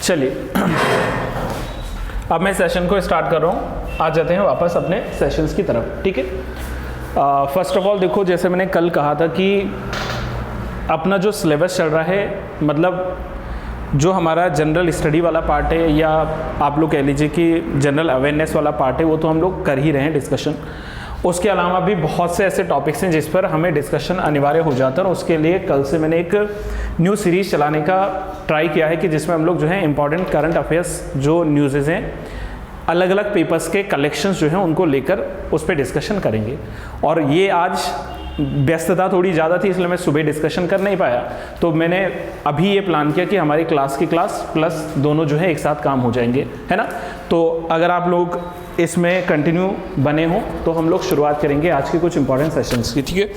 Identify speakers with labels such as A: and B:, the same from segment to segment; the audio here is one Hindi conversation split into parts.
A: चलिए अब मैं सेशन को स्टार्ट कर रहा हूँ। आ जाते हैं वापस अपने सेशंस की तरफ, ठीक है। फर्स्ट ऑफ ऑल देखो, जैसे मैंने कल कहा था कि अपना जो सिलेबस चल रहा है, मतलब जो हमारा जनरल स्टडी वाला पार्ट है या आप लोग कह लीजिए कि जनरल अवेयरनेस वाला पार्ट है, वो तो हम लोग कर ही रहे हैं डिस्कशन। उसके अलावा भी बहुत से ऐसे टॉपिक्स हैं जिस पर हमें डिस्कशन अनिवार्य हो जाता है, और उसके लिए कल से मैंने एक न्यू सीरीज़ चलाने का ट्राई किया है कि जिसमें हम लोग जो है इंपॉर्टेंट करंट अफेयर्स जो न्यूज़ेज़ हैं, अलग अलग पेपर्स के कलेक्शंस जो हैं उनको लेकर उस पर डिस्कशन करेंगे। और ये आज व्यस्तता थोड़ी ज़्यादा थी, इसलिए मैं सुबह डिस्कशन कर नहीं पाया, तो मैंने अभी ये प्लान किया कि हमारी क्लास की क्लास प्लस दोनों जो है एक साथ काम हो जाएंगे, है ना। तो अगर आप लोग इसमें कंटिन्यू बने हो तो हम लोग शुरुआत करेंगे आज के कुछ इंपॉर्टेंट सेशंस की, ठीक है।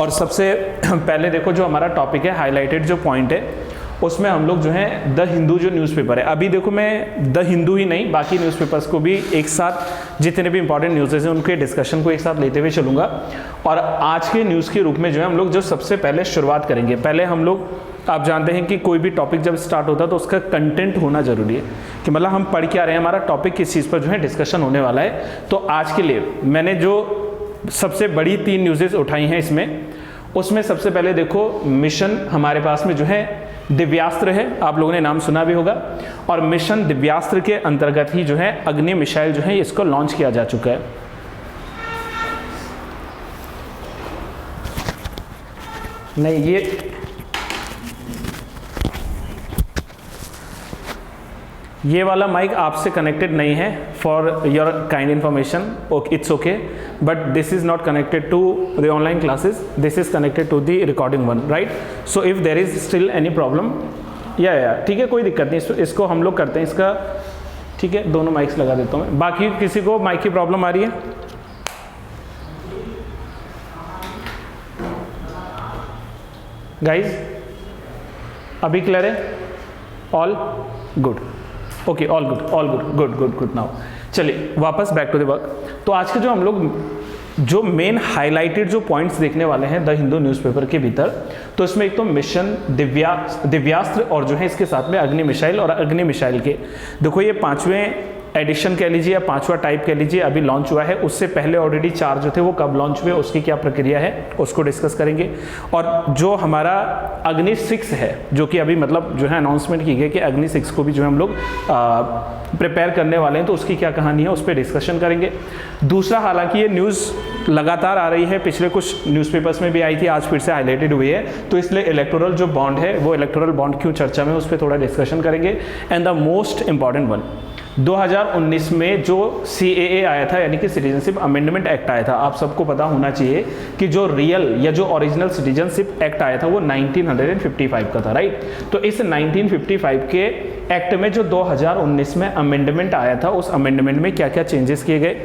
A: और सबसे पहले देखो, जो हमारा टॉपिक है, हाईलाइटेड जो पॉइंट है, उसमें हम लोग जो है द हिंदू जो न्यूज़पेपर है, अभी देखो मैं द हिंदू ही नहीं बाकी न्यूज़पेपर्स को भी एक साथ, जितने भी इंपॉर्टेंट न्यूज़ेस हैं उनके डिस्कशन को एक साथ लेते हुए चलूँगा। और आज के न्यूज़ के रूप में जो है हम लोग जो सबसे पहले शुरुआत करेंगे, पहले हम लोग, आप जानते हैं कि कोई भी टॉपिक जब स्टार्ट होता है तो उसका कंटेंट होना जरूरी है, कि मतलब हम पढ़ के आ रहे हैं, हमारा टॉपिक किस चीज़ पर जो है डिस्कशन होने वाला है। तो आज के लिए मैंने जो सबसे बड़ी 3 न्यूज़ेस उठाई हैं इसमें, उसमें सबसे पहले देखो, मिशन हमारे पास में जो है दिव्यास्त्र है, आप लोगों ने नाम सुना भी होगा, और मिशन दिव्यास्त्र के अंतर्गत ही जो है अग्नि मिसाइल जो है इसको लॉन्च किया जा चुका है। नहीं, ये वाला माइक आपसे कनेक्टेड नहीं है, for your kind information, it's okay, but this is not connected to the online classes, this is connected to the recording one, right. So if there is still any problem, या ठीक है, कोई दिक्कत नहीं, इसको हम लोग करते हैं इसका, ठीक है। दोनों माइक्स लगा देता हूँ मैं। बाकी किसी को माइक की प्रॉब्लम आ रही है? गाइज अभी क्लियर है? All good, okay, all good, all good, good good good. Now चलिए वापस बैक टू द वर्क। तो आज के जो हम लोग जो मेन हाईलाइटेड जो पॉइंट्स देखने वाले हैं द हिंदू न्यूज़पेपर के भीतर, तो इसमें एक तो मिशन दिव्यास्त्र और जो है इसके साथ में अग्नि मिसाइल, और अग्नि मिसाइल के देखो ये 5वें एडिशन कह लीजिए या 5वां टाइप कह लीजिए अभी लॉन्च हुआ है। उससे पहले ऑलरेडी 4 जो थे वो कब लॉन्च हुए, उसकी क्या प्रक्रिया है, उसको डिस्कस करेंगे। और जो हमारा अग्नि 6 है, जो कि अभी मतलब जो है अनाउंसमेंट की गई कि अग्नि 6 को भी जो है हम लोग प्रिपेयर करने वाले हैं, तो उसकी क्या कहानी है उस पर डिस्कशन करेंगे। दूसरा, हालांकि ये न्यूज़ लगातार आ रही है, पिछले कुछ न्यूज़पेपर्स में भी आई थी, आज फिर से हाईलाइटेड हुई है, तो इसलिए इलेक्टोरल जो बॉन्ड है, वो इलेक्टोरल बॉन्ड क्यों चर्चा में, उस पर थोड़ा डिस्कशन करेंगे। And the most important one, 2019 में जो CAA आया था, यानी कि सिटीजनशिप अमेंडमेंट एक्ट आया था, आप सबको पता होना चाहिए कि जो रियल या जो ओरिजिनल सिटीजनशिप एक्ट आया था वो 1955 का था, राइट। तो इस 1955 के एक्ट में जो 2019 में अमेंडमेंट आया था, उस अमेंडमेंट में क्या क्या चेंजेस किए गए,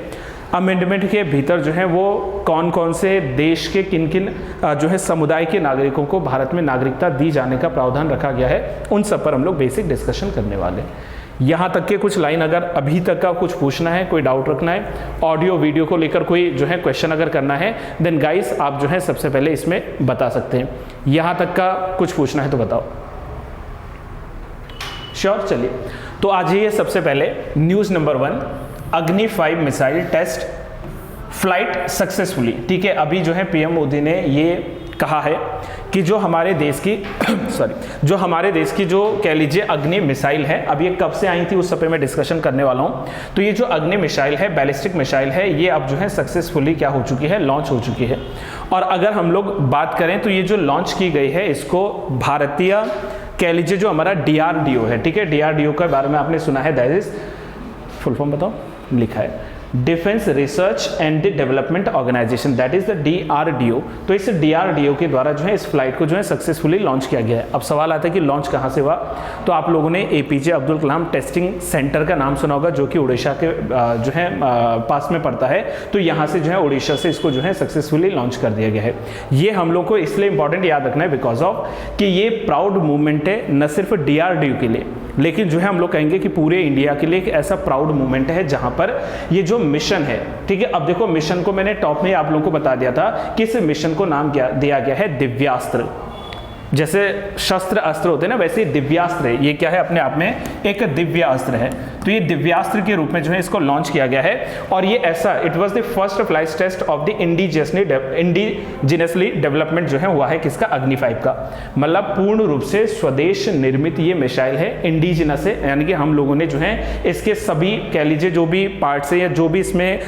A: अमेंडमेंट के भीतर जो है वो कौन कौन से देश के किन किन जो है समुदाय के नागरिकों को भारत में नागरिकता दी जाने का प्रावधान रखा गया है, उन सब पर हम लोग बेसिक डिस्कशन करने वाले हैं। यहाँ तक के कुछ लाइन अगर अभी तक का कुछ पूछना है, कोई डाउट रखना है, ऑडियो वीडियो को लेकर कोई जो है क्वेश्चन अगर करना है, देन गाइस आप जो है सबसे पहले इसमें बता सकते हैं। यहाँ तक का कुछ पूछना है तो बताओ। श्योर, चलिए तो आज ये सबसे पहले न्यूज़ नंबर 1, अग्नि 5 मिसाइल टेस्ट फ्लाइट सक्सेसफुली, ठीक है। अभी जो है PM मोदी ने ये कहा है कि जो हमारे देश की जो हमारे देश की जो कह लीजिए अग्नि मिसाइल है, अब ये कब से आई थी उस सब पे मैं डिस्कशन करने वाला हूँ। तो ये जो अग्नि मिसाइल है, बैलिस्टिक मिसाइल है, ये अब जो है सक्सेसफुली क्या हो चुकी है, लॉन्च हो चुकी है। और अगर हम लोग बात करें तो ये जो लॉन्च की गई है, इसको भारतीय कह लीजिए जो हमारा DRDO है, ठीक है। DRDO के बारे में आपने सुना है, दैट इज फुल फॉर्म बताओ, लिखा है defence research and development organisation, that is the DRDO। तो इस DRDO के द्वारा जो है इस फ्लाइट को जो है सक्सेसफुली लॉन्च किया गया है। अब सवाल आता है कि लॉन्च कहाँ से हुआ, तो आप लोगों ने APJ Abdul Kalam testing centre का नाम सुना होगा, जो कि उड़ीसा के जो है पास में पड़ता है। तो यहाँ से जो है उड़ीसा से इसको जो है सक्सेसफुली लॉन्च कर दिया गया है। ये हम लोग को इसलिए इंपॉर्टेंट याद रखना है बिकॉज ऑफ कि ये प्राउड मूवमेंट है, न सिर्फ DRDO के लिए, लेकिन जो है हम लोग कहेंगे कि पूरे इंडिया के लिए एक ऐसा प्राउड मूवमेंट है जहां पर ये जो मिशन है, ठीक है। अब देखो मिशन को मैंने टॉप में आप लोगों को बता दिया था कि इस मिशन को नाम दिया गया है दिव्यास्त्र। जैसे शस्त्र अस्त्र होते हैं ना, वैसे दिव्यास्त्र है। ये क्या है, अपने आप में एक दिव्यास्त्र है। तो ये दिव्यास्त्र के रूप में जो है इसको लॉन्च किया गया है। और ये ऐसा, it was the first flight test of the indigenously development जो है हुआ है किसका, अग्नि 5 का। मतलब पूर्ण रूप से स्वदेश निर्मित ये मिसाइल है, इंडिजिनस है, यानी कि हम लोगों ने जो है इसके सभी कह लीजिए जो भी पार्ट्स है या जो भी इसमें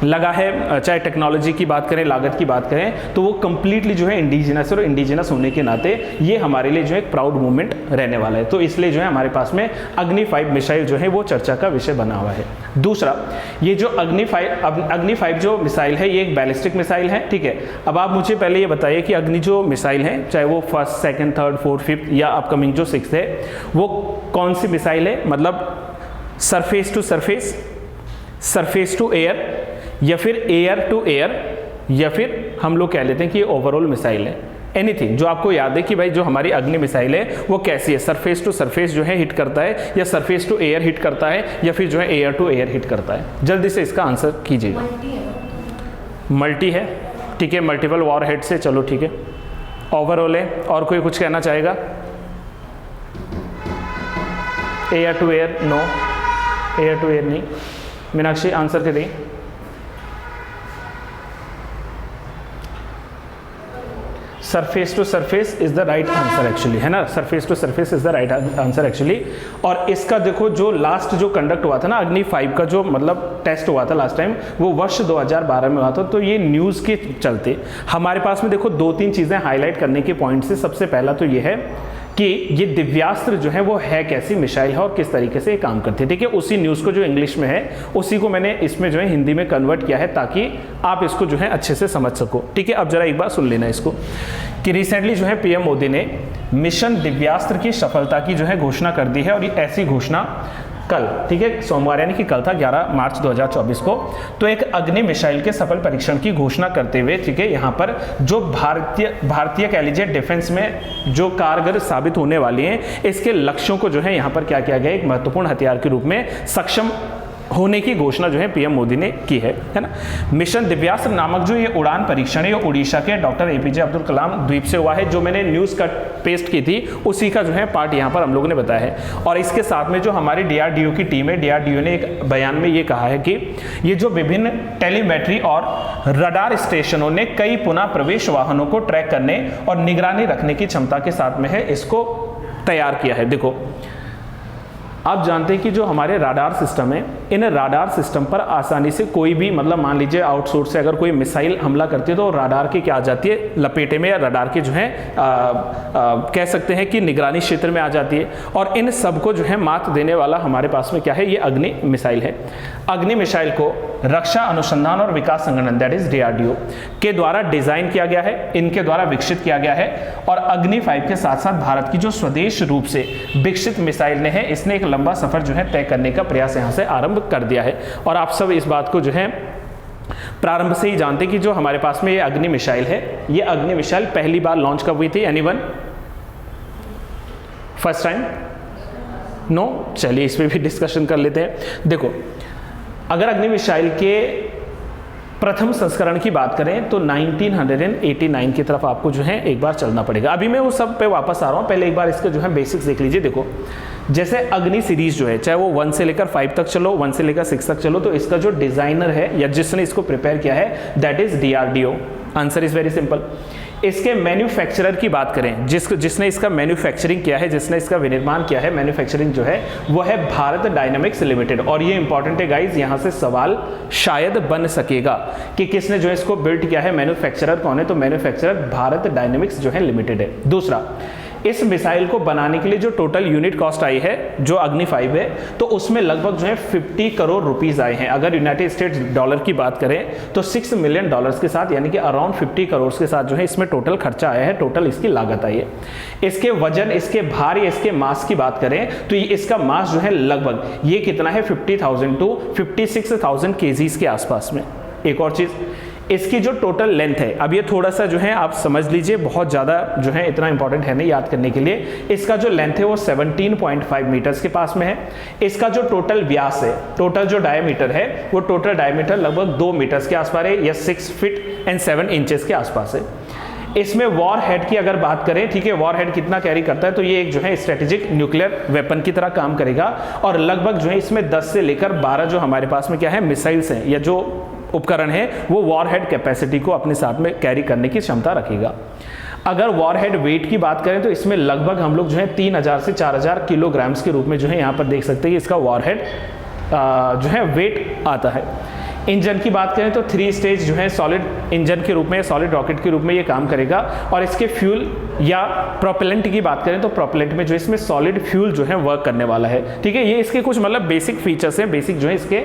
A: लगा है, चाहे टेक्नोलॉजी की बात करें, लागत की बात करें, तो वो कंप्लीटली जो है इंडिजिनस है। और इंडिजिनस होने के नाते ये हमारे लिए जो है एक प्राउड मूवमेंट रहने वाला है। तो इसलिए जो है हमारे पास में अग्नि 5 मिसाइल जो है वो चर्चा का विषय बना हुआ है। दूसरा, ये जो अग्नि 5 जो मिसाइल है ये एक बैलिस्टिक मिसाइल है, ठीक है। अब आप मुझे पहले ये बताइए कि अग्नि जो मिसाइल है, चाहे वो 1st, 2nd, 3rd, 4th, 5th या अपकमिंग जो 6th है, वो कौन सी मिसाइल है? मतलब surface to surface, surface to air, या फिर एयर टू एयर, या फिर हम लोग कह लेते हैं कि ये ओवरऑल मिसाइल है। एनीथिंग जो आपको याद है कि भाई जो हमारी अग्नि मिसाइल है वो कैसी है, सरफेस टू सरफेस जो है हिट करता है, या सरफेस टू एयर हिट करता है, या फिर जो है एयर टू एयर हिट करता है। जल्दी से इसका आंसर कीजिएगा। मल्टी है, ठीक है, मल्टीपल वॉर हेड से, चलो ठीक है। ओवरऑल है, और कोई कुछ कहना चाहेगा? Air to air, no, air to air नहीं। मीनाक्षी आंसर दे दें। Surface to surface is the right answer actually, है ना, surface to surface is the right answer actually. और इसका देखो जो लास्ट जो कंडक्ट हुआ था ना अग्नि 5 का, जो मतलब टेस्ट हुआ था लास्ट टाइम, वो वर्ष 2012 में हुआ था। तो ये न्यूज़ के चलते हमारे पास में देखो 2-3 चीज़ें हाईलाइट करने के पॉइंट से, सबसे पहला तो ये है कि ये दिव्यास्त्र जो है वो है कैसी मिसाइल है और किस तरीके से ये काम करती है, ठीक है। उसी न्यूज़ को जो इंग्लिश में है उसी को मैंने इसमें जो है हिंदी में कन्वर्ट किया है ताकि आप इसको जो है अच्छे से समझ सको, ठीक है। अब जरा एक बार सुन लेना इसको कि रिसेंटली जो है पीएम मोदी ने मिशन दिव्यास्त्र की सफलता की जो है घोषणा कर दी है। और ये ऐसी घोषणा कल, ठीक है, सोमवार यानी कि कल था 11 मार्च 2024 को, तो एक अग्नि मिसाइल के सफल परीक्षण की घोषणा करते हुए, ठीक है, यहाँ पर जो भारतीय कह लीजिए डिफेंस में जो कारगर साबित होने वाली हैं, इसके लक्ष्यों को जो है यहाँ पर क्या किया गया, एक महत्वपूर्ण हथियार के रूप में सक्षम होने की घोषणा जो है पीएम मोदी ने की है ना। मिशन दिव्यास्त्र नामक जो ये उड़ान परीक्षण है, उड़ीसा के डॉक्टर एपीजे अब्दुल कलाम द्वीप से हुआ है। जो मैंने न्यूज़ का पेस्ट की थी उसी का जो है पार्ट यहाँ पर हम लोगों ने बताया है। और इसके साथ में जो हमारी डीआरडीओ की टीम है, डीआरडीओ ने एक बयान में ये कहा है कि ये जो विभिन्न टेलीमेट्री और रडार स्टेशनों ने कई पुनः प्रवेश वाहनों को ट्रैक करने और निगरानी रखने की क्षमता के साथ में है, इसको तैयार किया है। देखो आप जानते हैं कि जो हमारे राडार सिस्टम है, इन राडार सिस्टम पर आसानी से कोई भी, मतलब मान लीजिए आउटसोर्स से अगर कोई मिसाइल हमला करती है तो राडार के क्या आ जाती है, लपेटे में, या राडार के जो है कह सकते हैं कि निगरानी क्षेत्र में आ जाती है। और इन सबको जो है मात देने वाला हमारे पास में क्या है, ये अग्नि मिसाइल है। अग्नि मिसाइल को रक्षा अनुसंधान और विकास संगठन दैट इज डीआरडीओ के द्वारा डिजाइन किया गया है, इनके द्वारा विकसित किया गया है। और अग्नि 5 के साथ साथ भारत की जो स्वदेश रूप से विकसित मिसाइल ने है, इसने एक लंबा सफर जो है तय करने का प्रयास यहां से आरंभ कर दिया है। और आप सब इस बात को जो है प्रारंभ से ही जानते कि जो हमारे पास में ये अग्नि मिसाइल है, ये अग्नि मिसाइल पहली बार लॉन्च कब हुई थी? एनीवन? First time? नो? चलिए इस पे भी डिस्कशन कर लेते हैं। देखो अगर अग्नि मिसाइल के प्रथम संस्करण की बात करें तो 1989 की तरफ आपको जो है एक बार चलना पड़ेगा। अभी मैं उस सब पे वापस आ रहा हूं, पहले एक बार इसके जो है बेसिक्स देख लीजिए। देखो जैसे अग्नि सीरीज जो है, चाहे वो 1 से लेकर 5 तक चलो, 1 से लेकर 6 तक चलो, तो इसका जो डिजाइनर है या जिसने इसको प्रिपेयर किया है that is DRDO. Answer is very simple. इसके मैन्युफैक्चरर की बात करें, जिसने इसका मैन्युफैक्चरिंग किया है, जिसने इसका विनिर्माण किया है, मैन्युफैक्चरिंग जो है वो है भारत डायनामिक्स लिमिटेड। और ये इंपॉर्टेंट है गाइज, यहां से सवाल शायद बन सकेगा कि किसने जो है इसको बिल्ड किया है, मैन्युफैक्चरर कौन है? तो मैन्युफैक्चरर भारत डायनामिक्स जो है लिमिटेड है। दूसरा, इस मिसाइल को बनाने के लिए जो टोटल यूनिट कॉस्ट आई है, जो अग्नि 5 है, तो उसमें लगभग जो है 50 करोड़ रुपीस आए हैं। अगर यूनाइटेड स्टेट्स डॉलर की बात करें तो $6 मिलियन के साथ, यानी कि अराउंड 50 करोड़ के साथ जो है इसमें टोटल खर्चा आया है, टोटल इसकी लागत आई है। इसके वजन, इसके भार या इसके मास की बात करें तो इसका मास जो है लगभग ये कितना है, 50,000 to 56,000 kgs के आसपास में। एक और चीज, इसकी जो टोटल लेंथ है, अब ये थोड़ा सा जो है आप समझ लीजिए, बहुत ज़्यादा जो है इतना इंपॉर्टेंट है नहीं याद करने के लिए। इसका जो लेंथ है वो 17.5 मीटर्स के पास में है। इसका जो टोटल व्यास है, टोटल जो डायमीटर है, वो टोटल डायमीटर लगभग 2 मीटर्स के आसपास है, या 6 फीट एंड 7 इंचेस के आसपास है। इसमें वॉर हेड की अगर बात करें, ठीक है, वॉर हेड कितना कैरी करता है, तो ये एक जो है स्ट्रेटेजिक न्यूक्लियर वेपन की तरह काम करेगा और लगभग जो है इसमें 10 से लेकर 12 जो हमारे पास में क्या है मिसाइल्स हैं या जो उपकरण है वो वॉर हेड कैपेसिटी को अपने साथ में कैरी करने की क्षमता रखेगा। अगर वॉर हेड वेट की बात करें तो इसमें लगभग हम लोग जो है 3000 से 4000 किलोग्राम्स के रूप में जो है यहाँ पर देख सकते हैं कि इसका वॉर हेड जो है वेट आता है। इंजन की बात करें तो 3 स्टेज जो है सॉलिड इंजन के रूप में, सॉलिड रॉकेट के रूप में ये काम करेगा और इसके फ्यूल या प्रोपेलेंट की बात करें तो प्रोपेलेंट में जो इसमें सॉलिड फ्यूल जो है वर्क करने वाला है, ठीक है। ये इसके कुछ मतलब बेसिक फीचर्स हैं, बेसिक जो है इसके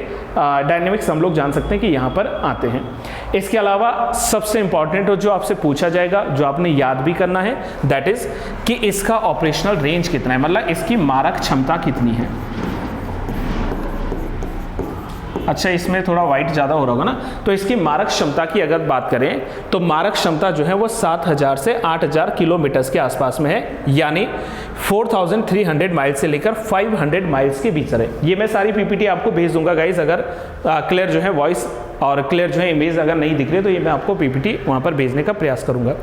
A: डायनेमिक्स हम लोग जान सकते हैं कि यहाँ पर आते हैं। इसके अलावा सबसे इंपॉर्टेंट जो आपसे पूछा जाएगा, जो आपने याद भी करना है, दैट इज कि इसका ऑपरेशनल रेंज कितना है, मतलब इसकी मारक क्षमता कितनी है। अच्छा, इसमें थोड़ा वाइट ज़्यादा हो रहा होगा ना, तो इसकी मारक क्षमता की अगर बात करें तो मारक क्षमता जो है वो 7000 से 8000 किलोमीटर्स के आसपास में है, यानी 4300 माइल्स से लेकर 500 माइल्स के बीच है। ये मैं सारी पीपीटी आपको भेज दूंगा गाइज, अगर क्लियर जो है वॉइस और क्लियर जो है इमेज अगर नहीं दिख रही तो ये मैं आपको पीपीटी वहाँ पर भेजने का प्रयास करूँगा।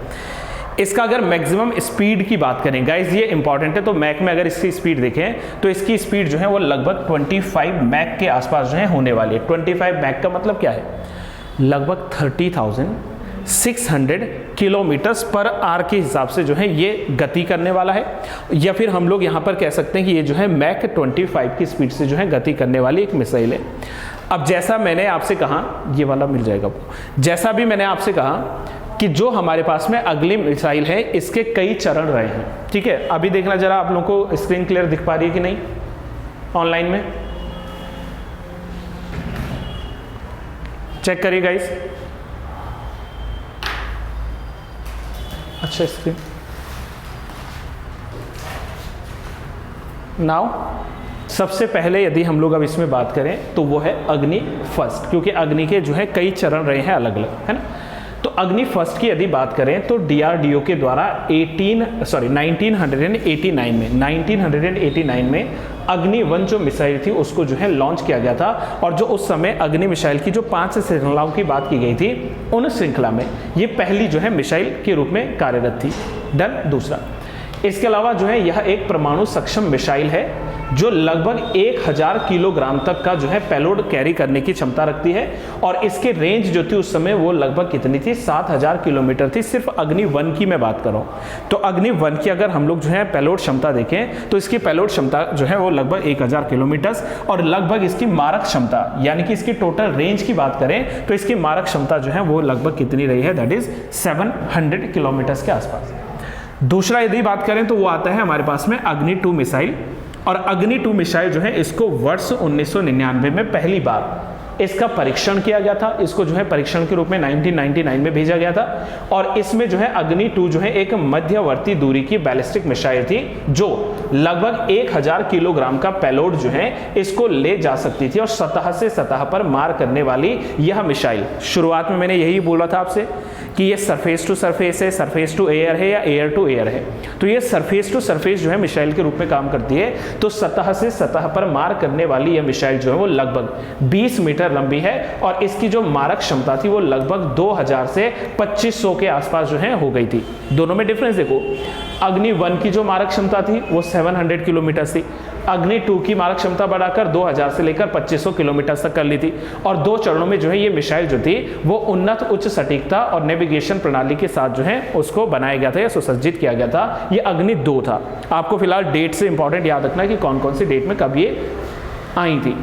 A: इसका अगर मैक्सिमम स्पीड की बात करें गाइज, ये इंपॉर्टेंट है, तो मैक में अगर इसकी स्पीड देखें तो इसकी स्पीड जो है वो लगभग 25 मैक के आसपास जो है होने वाली है। 25 मैक का मतलब क्या है, लगभग 30,600 किलोमीटर्स पर आवर के हिसाब से जो है ये गति करने वाला है, या फिर हम लोग यहाँ पर कह सकते हैं कि ये जो है मैक 25 की स्पीड से जो है गति करने वाली एक मिसाइल है। अब जैसा मैंने आपसे कहा, ये वाला मिल जाएगा, जैसा भी मैंने आपसे कहा कि जो हमारे पास में अगली मिसाइल है इसके कई चरण रहे हैं, ठीक है। अभी देखना जरा आप लोगों को स्क्रीन क्लियर दिख पा रही है कि नहीं ऑनलाइन में, चेक करिए गाइस। अच्छा, स्क्रीन नाउ सबसे पहले यदि हम लोग अब इसमें बात करें तो वो है अग्नि फर्स्ट, क्योंकि अग्नि के जो है कई चरण रहे हैं अलग अलग, है ना। तो अग्नि फर्स्ट की यदि बात करें तो डीआरडीओ के द्वारा 1989 में अग्नि 1 जो मिसाइल थी उसको जो है लॉन्च किया गया था, और जो उस समय अग्नि मिसाइल की जो 5 श्रृंखलाओं की बात की गई थी, उन श्रृंखला में ये पहली जो है मिसाइल के रूप में कार्यरत थी। डन। दूसरा, इसके अलावा जो है यह एक परमाणु सक्षम मिसाइल है जो लगभग 1000 किलोग्राम तक का जो है पेलोड कैरी करने की क्षमता रखती है, और इसके रेंज जो थी उस समय वो लगभग कितनी थी, 7000 किलोमीटर थी। सिर्फ अग्नि 1 की मैं बात कर रहा हूँ। तो अग्नि 1 की अगर हम लोग जो है पेलोड क्षमता देखें तो इसकी पेलोड क्षमता जो है वो लगभग 1000 किलोमीटर, और लगभग इसकी मारक क्षमता यानी कि इसकी टोटल रेंज की बात करें तो इसकी मारक क्षमता जो है वो लगभग कितनी रही है, दैट इज 700 किलोमीटर के आसपास। दूसरा यदि बात करें तो वो आता है हमारे पास में अग्नि 2 मिसाइल, और अग्नि 2 मिसाइल जो है इसको वर्ष 1999 में पहली बार इसका परीक्षण किया गया था। इसको जो है परीक्षण के रूप में 1999 में भेजा गया था, और इसमें जो है अग्नि 2 जो है एक मध्यवर्ती दूरी की बैलिस्टिक मिसाइल थी जो लगभग 1000 किलोग्राम का पेलोड जो है इसको ले जा सकती थी, और सतह से सतह पर मार करने वाली यह मिसाइल, शुरुआत में मैंने यही बोला था आपसे कि ये सरफेस टू सरफेस है, सरफेस टू एयर है, या एयर टू एयर है। तो ये सरफेस टू सरफेस जो है मिसाइल के रूप में काम करती है। तो सतह से सतह पर मार करने वाली यह मिसाइल जो है वो लगभग 20 मीटर लंबी है, और इसकी जो मारक क्षमता थी वो लगभग 2000 से 2500 के आसपास जो है हो गई थी। दोनों में डिफरेंस देखो, अग्नि 1 की जो मारक क्षमता थी वो 700 किलोमीटर थी, अग्नि 2 की मारक क्षमता बढ़ाकर 2000 से लेकर 2500 किलोमीटर तक कर ली थी, और 2 चरणों में जो है ये मिसाइल जो थी वो उन्नत उच्च सटीकता और नेविगेशन प्रणाली के साथ जो है उसको बनाया गया था या सुसज्जित किया गया था। ये अग्नि 2 था। आपको फिलहाल डेट से इंपॉर्टेंट याद रखना है कि कौन कौन सी डेट में कब ये आई थी।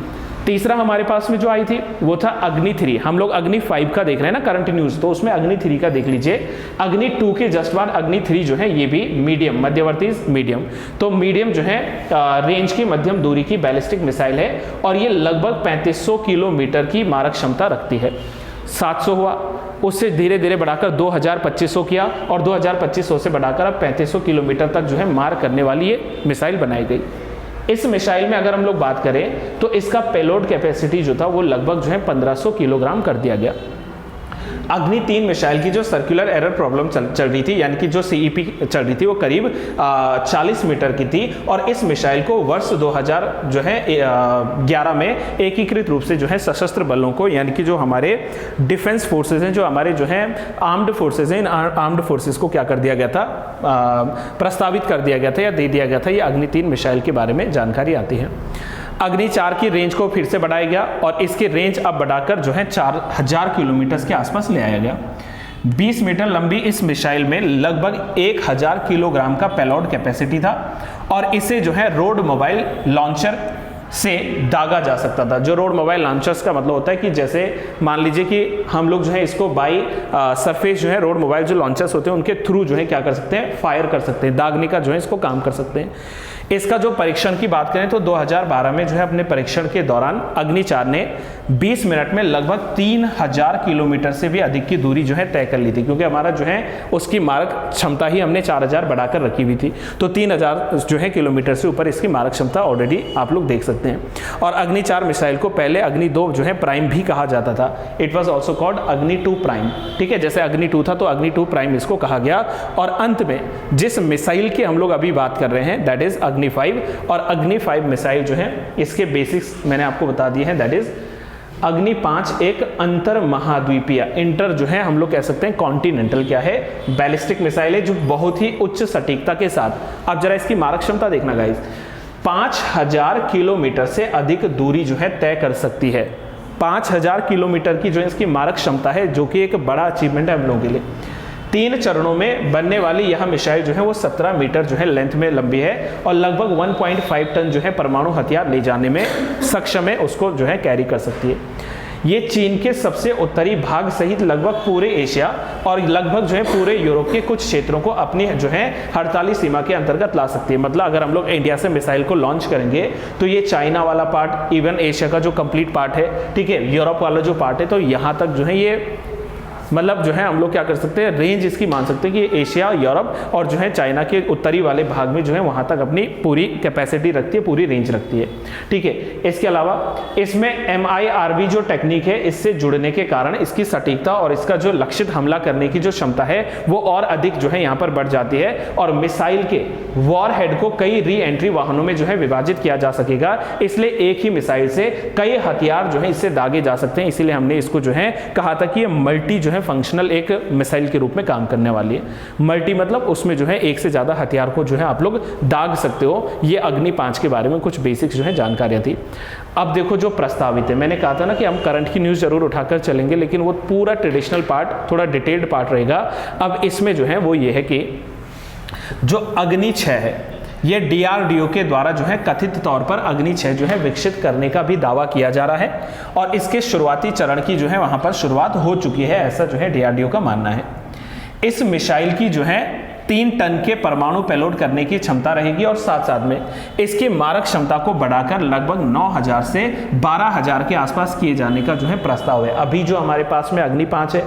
A: तीसरा हमारे पास में जो आई थी वो था अग्नि 3। हम लोग अग्नि 5 का देख रहे हैं ना करंट न्यूज, तो उसमें अग्नि 3 का देख लीजिए। अग्नि 2 के जस्ट बाद अग्नि 3 जो है ये भी मीडियम, मध्यवर्ती मीडियम, तो मीडियम जो है रेंज की मध्यम दूरी की बैलिस्टिक मिसाइल है, और ये लगभग 3500 किलोमीटर की मारक क्षमता रखती है। 700 हुआ, उससे धीरे धीरे बढ़ाकर 2500 किया, और 2500 से बढ़ाकर अब 3500 किलोमीटर तक जो है मार करने वाली ये मिसाइल बनाई गई। इस मिसाइल में अगर हम लोग बात करें तो इसका पेलोड कैपेसिटी जो था वो लगभग जो है 1500 किलोग्राम कर दिया गया। अग्नि 3 मिसाइल की जो सर्कुलर एरर प्रॉब्लम चल रही थी, यानी कि जो CEP चल रही थी, वो करीब 40 मीटर की थी और इस मिसाइल को वर्ष 2000 जो है 11 में एकीकृत रूप से जो है सशस्त्र बलों को, यानी कि जो हमारे डिफेंस फोर्सेज हैं, जो हमारे जो है आर्म्ड फोर्सेज हैं, इन आर्म्ड फोर्सेज को क्या कर दिया गया था, प्रस्तावित कर दिया गया था या दे दिया गया था। ये अग्नि 3 मिसाइल के बारे में जानकारी आती है। अग्नि 4 की रेंज को फिर से बढ़ाया गया और इसकी रेंज अब बढ़ाकर जो है 4000 किलोमीटर के आसपास ले आया गया। 20 मीटर लंबी इस मिसाइल में लगभग 1000 किलोग्राम का पेलोड कैपेसिटी था और इसे जो है रोड मोबाइल लॉन्चर से दागा जा सकता था। जो रोड मोबाइल लॉन्चर्स का मतलब होता है कि जैसे मान लीजिए कि हम लोग जो है इसको बाई सरफेस जो है रोड मोबाइल जो लॉन्चर्स होते हैं उनके थ्रू जो है क्या कर सकते हैं, फायर कर सकते हैं, दागने का जो है इसको काम कर सकते हैं। इसका जो परीक्षण की बात करें तो 2012 में जो है अपने परीक्षण के दौरान अग्नि 4 ने 20 मिनट में लगभग 3000 किलोमीटर से भी अधिक की दूरी जो है तय कर ली थी, क्योंकि हमारा जो है उसकी मारक क्षमता ही हमने 4000 बढ़ाकर रखी हुई थी, तो 3000 जो है किलोमीटर से ऊपर इसकी मारक क्षमता ऑलरेडी आप लोग देख सकते हैं। और अग्नि 4 मिसाइल को पहले अग्नि 2 जो है प्राइम भी कहा जाता था। इट वॉज ऑल्सो कॉल्ड अग्नि 2 प्राइम। ठीक है, जैसे अग्नि 2 था तो अग्नि 2 प्राइम इसको कहा गया। और अंत में जिस मिसाइल की हम लोग अभी बात कर रहे हैं दैट इज अग्नि 5, और अग्नि 5 मिसाइल जो है इसके बेसिक्स मैंने आपको बता दिए हैं। दैट इज अग्नि 5 एक अंतर महाद्वीपीय, इंटर जो है हम लोग कह सकते हैं कॉन्टिनेंटल क्या है, बैलिस्टिक मिसाइल है जो बहुत ही उच्च सटीकता के साथ, आप जरा इसकी मारक क्षमता देखना गाइस, 5000 किलोमीटर से अधिक दूरी जो है तय कर सकती है। 5000 किलोमीटर की जो है इसकी मारक क्षमता है, जो कि एक बड़ा अचीवमेंट है हम लोगों के लिए। 3 चरणों में बनने वाली यह मिसाइल जो है वो 17 मीटर जो है लेंथ में लंबी है और लगभग 1.5 टन जो है परमाणु हथियार ले जाने में सक्षम है, उसको जो है कैरी कर सकती है। ये चीन के सबसे उत्तरी भाग सहित लगभग पूरे एशिया और लगभग जो है पूरे यूरोप के कुछ क्षेत्रों को अपनी जो है हड़ताली सीमा के अंतर्गत ला सकती है। मतलब अगर हम लोग इंडिया से मिसाइल को लॉन्च करेंगे तो ये चाइना वाला पार्ट, इवन एशिया का जो कंप्लीट पार्ट है, ठीक है, यूरोप वाला जो पार्ट है, तो यहाँ तक जो है ये मतलब जो है हम लोग क्या कर सकते हैं, रेंज इसकी मान सकते हैं कि एशिया, यूरोप और जो है चाइना के उत्तरी वाले भाग में जो है वहां तक अपनी पूरी कैपेसिटी रखती है, पूरी रेंज रखती है। ठीक है, इसके अलावा इसमें MIRV जो टेक्निक है इससे जुड़ने के कारण इसकी सटीकता और इसका जो लक्षित हमला करने की जो क्षमता है वो और अधिक जो है यहाँ पर बढ़ जाती है और मिसाइल के वॉरहेड को कई री एंट्री वाहनों में जो है विभाजित किया जा सकेगा। इसलिए एक ही मिसाइल से कई हथियार जो है इससे दागे जा सकते हैं। इसीलिए हमने इसको जो है कहा था कि ये मल्टी जो है फंक्शनल एक मिसाइल के रूप में काम करने वाली है। मल्टी मतलब उसमें जो है एक से ज्यादा हथियार को जो है आप लोग दाग सकते हो। ये अग्नि 5 के बारे में कुछ बेसिक्स जो है जानकारियां थी। अब देखो जो प्रस्तावित है, मैंने कहा था ना कि हम करंट की न्यूज जरूर उठाकर चलेंगे, लेकिन वो पूरा ट्रेडिशनल पार्ट थोड़ा डिटेल्ड पार्ट रहेगा। अब इसमें जो है वो ये है कि जो अग्नि 6 है ये DRDO के द्वारा जो है कथित तौर पर अग्नि 6 जो है विकसित करने का भी दावा किया जा रहा है और इसके शुरुआती चरण की जो है वहां पर शुरुआत हो चुकी है, ऐसा जो है DRDO का मानना है। इस मिसाइल की जो है 3 टन के परमाणु पेलोड करने की क्षमता रहेगी और साथ साथ में इसकी मारक क्षमता को बढ़ाकर लगभग 9000 से 12000 के आसपास किए जाने का जो है प्रस्ताव है। अभी जो हमारे पास में अग्नि 5 है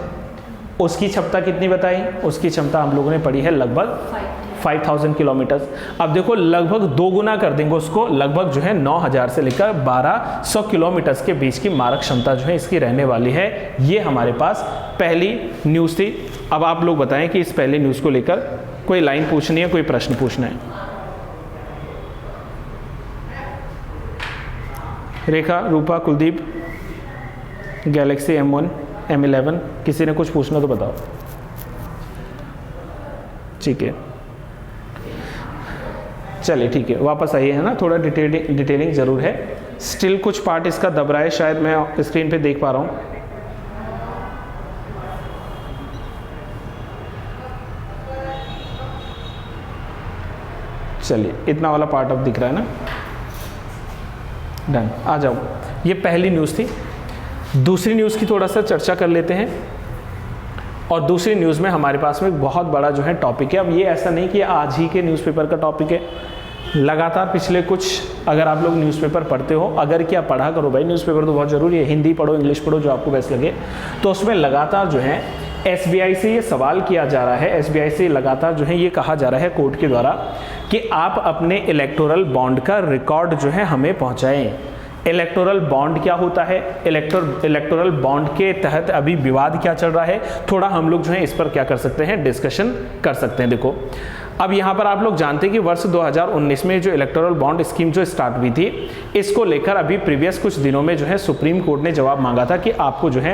A: उसकी क्षमता कितनी बताई, उसकी क्षमता हम लोगों ने पढ़ी है लगभग 5000 किलोमीटर। अब देखो लगभग 2 गुना कर देंगे उसको, लगभग जो है 9000 से लेकर 1200 किलोमीटर के बीच की मारक क्षमता जो है इसकी रहने वाली है। ये हमारे पास पहली न्यूज़ थी। अब आप लोग बताएं कि इस पहली न्यूज़ को लेकर कोई लाइन पूछनी है, कोई प्रश्न पूछना है। रेखा, रूपा, कुलदीप, गैलेक्सी M1, M11, किसी ने कुछ पूछना तो बताओ। ठीक है, चलिए ठीक है, वापस आइए, है ना, थोड़ा डिटेलिंग जरूर है। स्टिल कुछ पार्ट इसका दब रहा है, शायद मैं स्क्रीन पे देख पा रहा हूँ। चलिए इतना वाला पार्ट अब दिख रहा है ना, डन। आ जाओ, ये पहली न्यूज़ थी। दूसरी न्यूज़ की थोड़ा सा चर्चा कर लेते हैं। और दूसरी न्यूज़ में हमारे पास में एक बहुत बड़ा जो है टॉपिक है। अब ये ऐसा नहीं कि आज ही के न्यूज़पेपर का टॉपिक है, लगातार पिछले कुछ, अगर आप लोग न्यूज़पेपर पढ़ते हो, अगर क्या पढ़ा करो भाई, न्यूज़पेपर तो बहुत ज़रूरी है, हिंदी पढ़ो, इंग्लिश पढ़ो, जो आपको बेस्ट लगे। तो उसमें लगातार जो है SBI से ये सवाल किया जा रहा है, SBI से लगातार जो है ये कहा जा रहा है कोर्ट के द्वारा कि आप अपने इलेक्टोरल बॉन्ड का रिकॉर्ड जो है हमें पहुँचाएँ। इलेक्टोरल बॉन्ड क्या होता है, इलेक्टोरल बॉन्ड के तहत अभी विवाद क्या चल रहा है, थोड़ा हम लोग जो है इस पर क्या कर सकते हैं, डिस्कशन कर सकते हैं। देखो अब यहाँ पर आप लोग जानते हैं कि वर्ष 2019 में जो इलेक्टोरल बॉन्ड स्कीम जो स्टार्ट हुई थी, इसको लेकर अभी प्रीवियस कुछ दिनों में जो है सुप्रीम कोर्ट ने जवाब मांगा था कि आपको जो है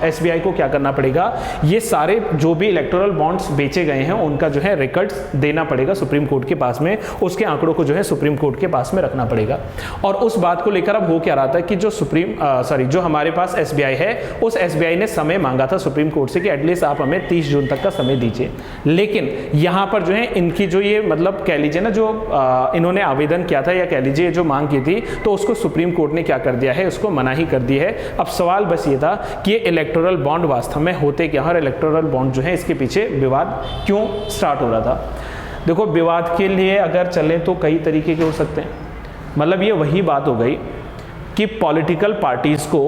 A: एसबीआई को क्या करना पड़ेगा, ये सारे जो भी इलेक्टोरल बॉन्ड्स बेचे गए हैं उनका जो है रिकॉर्ड्स देना पड़ेगा सुप्रीम कोर्ट के पास में, उसके आंकड़ों को जो है सुप्रीम कोर्ट के पास में रखना पड़ेगा। और उस बात को लेकर अब हो क्या रहा था कि जो हमारे पास एसबीआई है, उस एसबीआई ने समय मांगा था सुप्रीम कोर्ट से कि एटलीस्ट आप हमें 30 जून तक का समय दीजिए। लेकिन यहाँ पर जो है इनकी जो ये मतलब कह लीजिए ना, जो इन्होंने आवेदन किया था या कह लीजिए जो मांग की थी, तो उसको सुप्रीम कोर्ट ने क्या कर दिया है, उसको मना ही कर दी है। अब सवाल बस ये था कि ये इलेक्टोरल बॉन्ड वास्तव में होते क्या, और इलेक्टोरल बॉन्ड जो है इसके पीछे विवाद क्यों स्टार्ट हो रहा था। देखो विवाद के लिए अगर चलें तो कई तरीके के हो सकते हैं। मतलब ये वही बात हो गई कि पॉलिटिकल पार्टीज को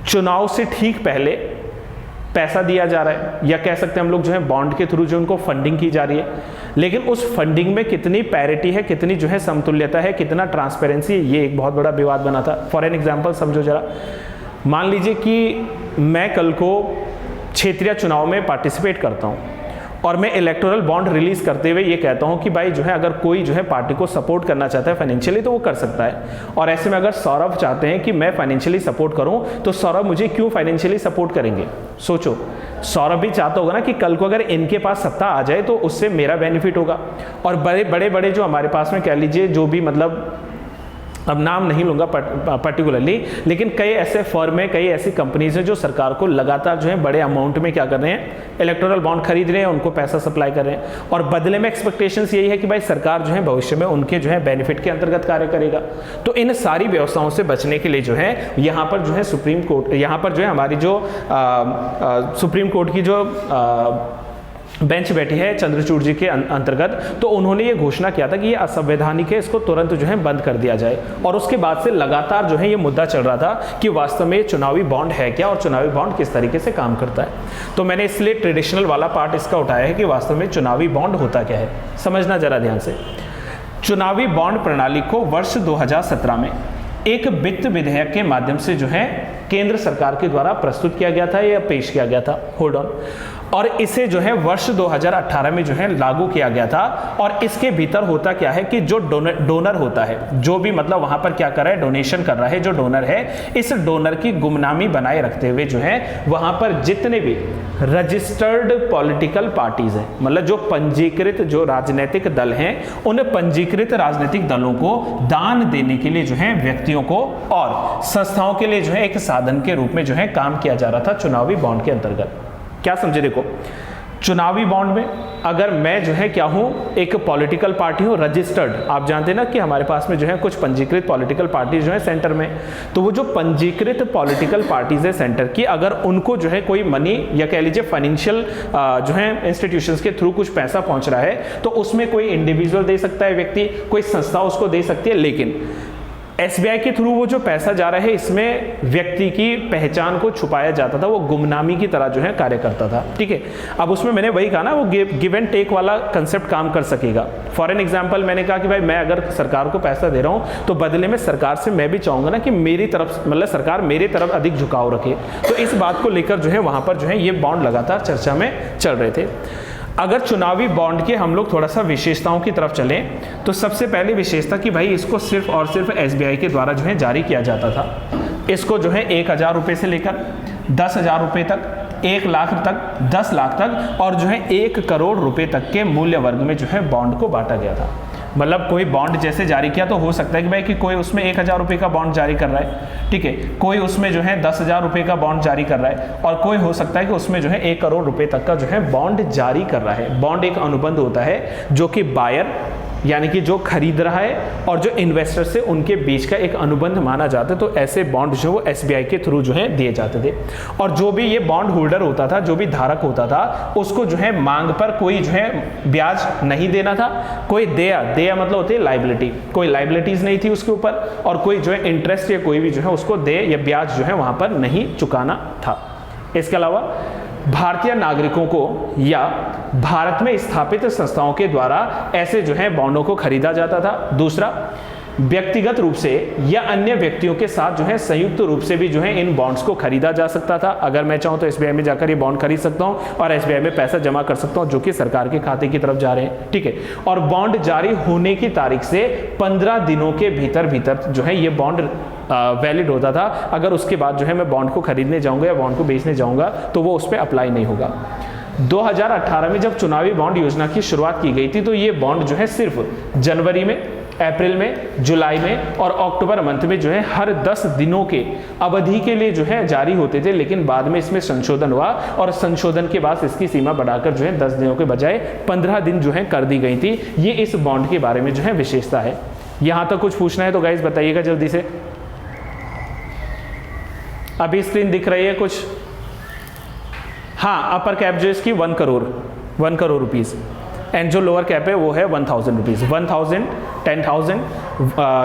A: चुनाव से ठीक पहले पैसा दिया जा रहा है, या कह सकते हैं हम लोग जो है बॉन्ड के थ्रू जो उनको फंडिंग की जा रही है, लेकिन उस फंडिंग में कितनी पैरिटी है, कितनी जो है समतुल्यता है, कितना ट्रांसपेरेंसी है, ये एक बहुत बड़ा विवाद बना था। फॉर एन एग्जांपल समझो जरा, मान लीजिए कि मैं कल को क्षेत्रीय चुनाव में पार्टिसिपेट करता हूँ और मैं इलेक्टोरल बॉन्ड रिलीज करते हुए ये कहता हूं कि भाई जो है अगर कोई जो है पार्टी को सपोर्ट करना चाहता है फाइनेंशियली तो वो कर सकता है। और ऐसे में अगर सौरभ चाहते हैं कि मैं फाइनेंशियली सपोर्ट करूं, तो सौरभ मुझे क्यों फाइनेंशियली सपोर्ट करेंगे। सोचो, सौरभ भी चाहता होगा ना कि कल को अगर इनके पास सत्ता आ जाए तो उससे मेरा बेनिफिट होगा। और बड़े बड़े जो हमारे पास में कह लीजिए जो भी मतलब, अब नाम नहीं लूंगा पर्टिकुलरली, लेकिन कई ऐसे फर्म है, कई ऐसी कंपनीज हैं जो सरकार को लगातार जो है बड़े अमाउंट में क्या कर रहे हैं, इलेक्टोरल बॉन्ड खरीद रहे हैं, उनको पैसा सप्लाई कर रहे हैं। और बदले में एक्सपेक्टेशंस यही है कि भाई सरकार जो है भविष्य में उनके जो है बेनिफिट के अंतर्गत कार्य करेगा। तो इन सारी व्यवस्थाओं से बचने के लिए जो है यहाँ पर जो है सुप्रीम कोर्ट, यहाँ पर जो है हमारी जो सुप्रीम कोर्ट की जो बेंच बैठी है चंद्रचूड़ जी के अंतर्गत, तो उन्होंने ये घोषणा किया था कि ये असंवैधानिक है, इसको तुरंत जो है बंद कर दिया जाए। और उसके बाद से लगातार जो है ये मुद्दा चल रहा था कि वास्तव में चुनावी बॉन्ड है क्या और चुनावी बॉन्ड किस तरीके से काम करता है। तो मैंने इसलिए ट्रेडिशनल वाला पार्ट इसका उठाया है कि वास्तव में चुनावी बॉन्ड होता क्या है। समझना जरा ध्यान से। चुनावी बॉन्ड प्रणाली को वर्ष 2017 में एक वित्त विधेयक के माध्यम से जो है केंद्र सरकार के द्वारा प्रस्तुत किया गया था या पेश किया गया था, होल्ड ऑन, और इसे जो है वर्ष 2018 में जो है लागू किया गया था। और इसके भीतर होता क्या है कि जो डोनर होता है, जो भी मतलब वहां पर क्या कर रहा है, डोनेशन कर रहा है, जो डोनर है, इस डोनर की गुमनामी बनाए रखते हुए जो है वहां पर जितने भी रजिस्टर्ड पॉलिटिकल पार्टीज हैं, मतलब जो पंजीकृत जो राजनीतिक दल हैं, उन पंजीकृत राजनीतिक दलों को दान देने के लिए जो है व्यक्तियों को और संस्थाओं के लिए जो है एक साधन के रूप में जो है काम किया जा रहा था चुनावी बॉन्ड के अंतर्गत। क्या समझे? देखो, चुनावी बॉन्ड में अगर मैं जो है क्या हूं, एक पॉलिटिकल पार्टी हूं रजिस्टर्ड, आप जानते हैं ना कि हमारे पास में जो है कुछ पंजीकृत पॉलिटिकल पार्टीज जो है सेंटर में, तो वो जो पंजीकृत पॉलिटिकल पार्टीज है सेंटर की, अगर उनको जो है कोई मनी या कह लीजिए फाइनेंशियल जो है इंस्टीट्यूशंस के थ्रू कुछ पैसा पहुंच रहा है, तो उसमें कोई इंडिविजुअल दे सकता है, व्यक्ति, कोई संस्था उसको दे सकती है। लेकिन एसबीआई के थ्रू वो जो पैसा जा रहा है, इसमें व्यक्ति की पहचान को छुपाया जाता था, वो गुमनामी की तरह जो है कार्य करता था। ठीक है, अब उसमें मैंने वही कहा ना, वो गिव एंड टेक वाला कंसेप्ट काम कर सकेगा। फॉर एन एग्जांपल मैंने कहा कि भाई मैं अगर सरकार को पैसा दे रहा हूं, तो बदले में सरकार से मैं भी चाहूंगा ना कि मेरी तरफ, मतलब सरकार मेरी तरफ अधिक झुकाव रखे। तो इस बात को लेकर जो है वहां पर जो है ये बॉन्ड लगातार चर्चा में चल रहे थे। अगर चुनावी बॉन्ड के हम लोग थोड़ा सा विशेषताओं की तरफ चलें, तो सबसे पहली विशेषता कि भाई इसको सिर्फ और सिर्फ एसबीआई के द्वारा जो है जारी किया जाता था। इसको जो है 1000 रुपये से लेकर 10,000 रुपये तक, 1 लाख तक, 10 लाख तक और जो है 1 करोड़ रुपए तक के मूल्य वर्ग में जो है बॉन्ड को बांटा गया था। मतलब कोई बॉन्ड जैसे जारी किया तो हो सकता है कि भाई कि कोई उसमें 1000 रुपये का बॉन्ड जारी कर रहा है, ठीक है, कोई उसमें जो है 10,000 रुपये का बॉन्ड जारी कर रहा है, और कोई हो सकता है कि उसमें जो है 1 करोड़ रुपए तक का जो है बॉन्ड जारी कर रहा है। बॉन्ड एक अनुबंध होता है जो कि बायर यानी कि जो खरीद रहा है और जो इन्वेस्टर से उनके बीच का एक अनुबंध माना जाता है। तो ऐसे बॉन्ड जो वो एसबीआई के थ्रू जो है दिए जाते थे, और जो भी ये बॉन्ड होल्डर होता था, जो भी धारक होता था, उसको जो है मांग पर कोई जो है ब्याज नहीं देना था, कोई देया मतलब होती है लाइबिलिटी, कोई लाइबिलिटीज नहीं थी उसके ऊपर, और कोई जो है इंटरेस्ट या कोई भी जो है उसको दे या ब्याज जो है वहां पर नहीं चुकाना था। इसके अलावा भारतीय नागरिकों को या भारत में स्थापित संस्थाओं के द्वारा ऐसे जो है बॉन्डों को खरीदा जाता था। दूसरा, व्यक्तिगत रूप से या अन्य व्यक्तियों के साथ जो है संयुक्त रूप से भी जो है इन बॉन्ड्स को खरीदा जा सकता था। अगर मैं चाहूं तो एसबीआई में जाकर ये बॉन्ड खरीद सकता हूं और एसबीआई में पैसा जमा कर सकता हूं जो कि सरकार के खाते की तरफ जा रहे हैं, ठीक है। और बॉन्ड जारी होने की तारीख से 15 दिनों के भीतर जो है ये बॉन्ड वैलिड होता था। अगर उसके बाद जो है मैं बॉन्ड को खरीदने जाऊंगा या बॉन्ड को बेचने जाऊंगा तो वो उस पर अप्लाई नहीं होगा। 2018 में जब चुनावी बॉन्ड योजना की शुरुआत की गई थी तो ये बॉन्ड जो है सिर्फ जनवरी में, अप्रैल में, जुलाई में और अक्टूबर मंथ में जो है हर 10 दिनों के अवधि के लिए जो है जारी होते थे। लेकिन बाद में इसमें संशोधन हुआ और संशोधन के बाद इसकी सीमा बढ़ाकर जो है 10 दिनों के बजाय 15 दिन जो है कर दी गई थी। ये इस बॉन्ड के बारे में जो है विशेषता है। यहां तक कुछ पूछना है तो गाइस बताइएगा जल्दी से। अभी स्क्रीन दिख रही है कुछ? हाँ, अपर कैप जो इसकी 1 करोड़ रुपीज एंड जो लोअर कैप है वो है 1000 रुपीज। 1000, 10,000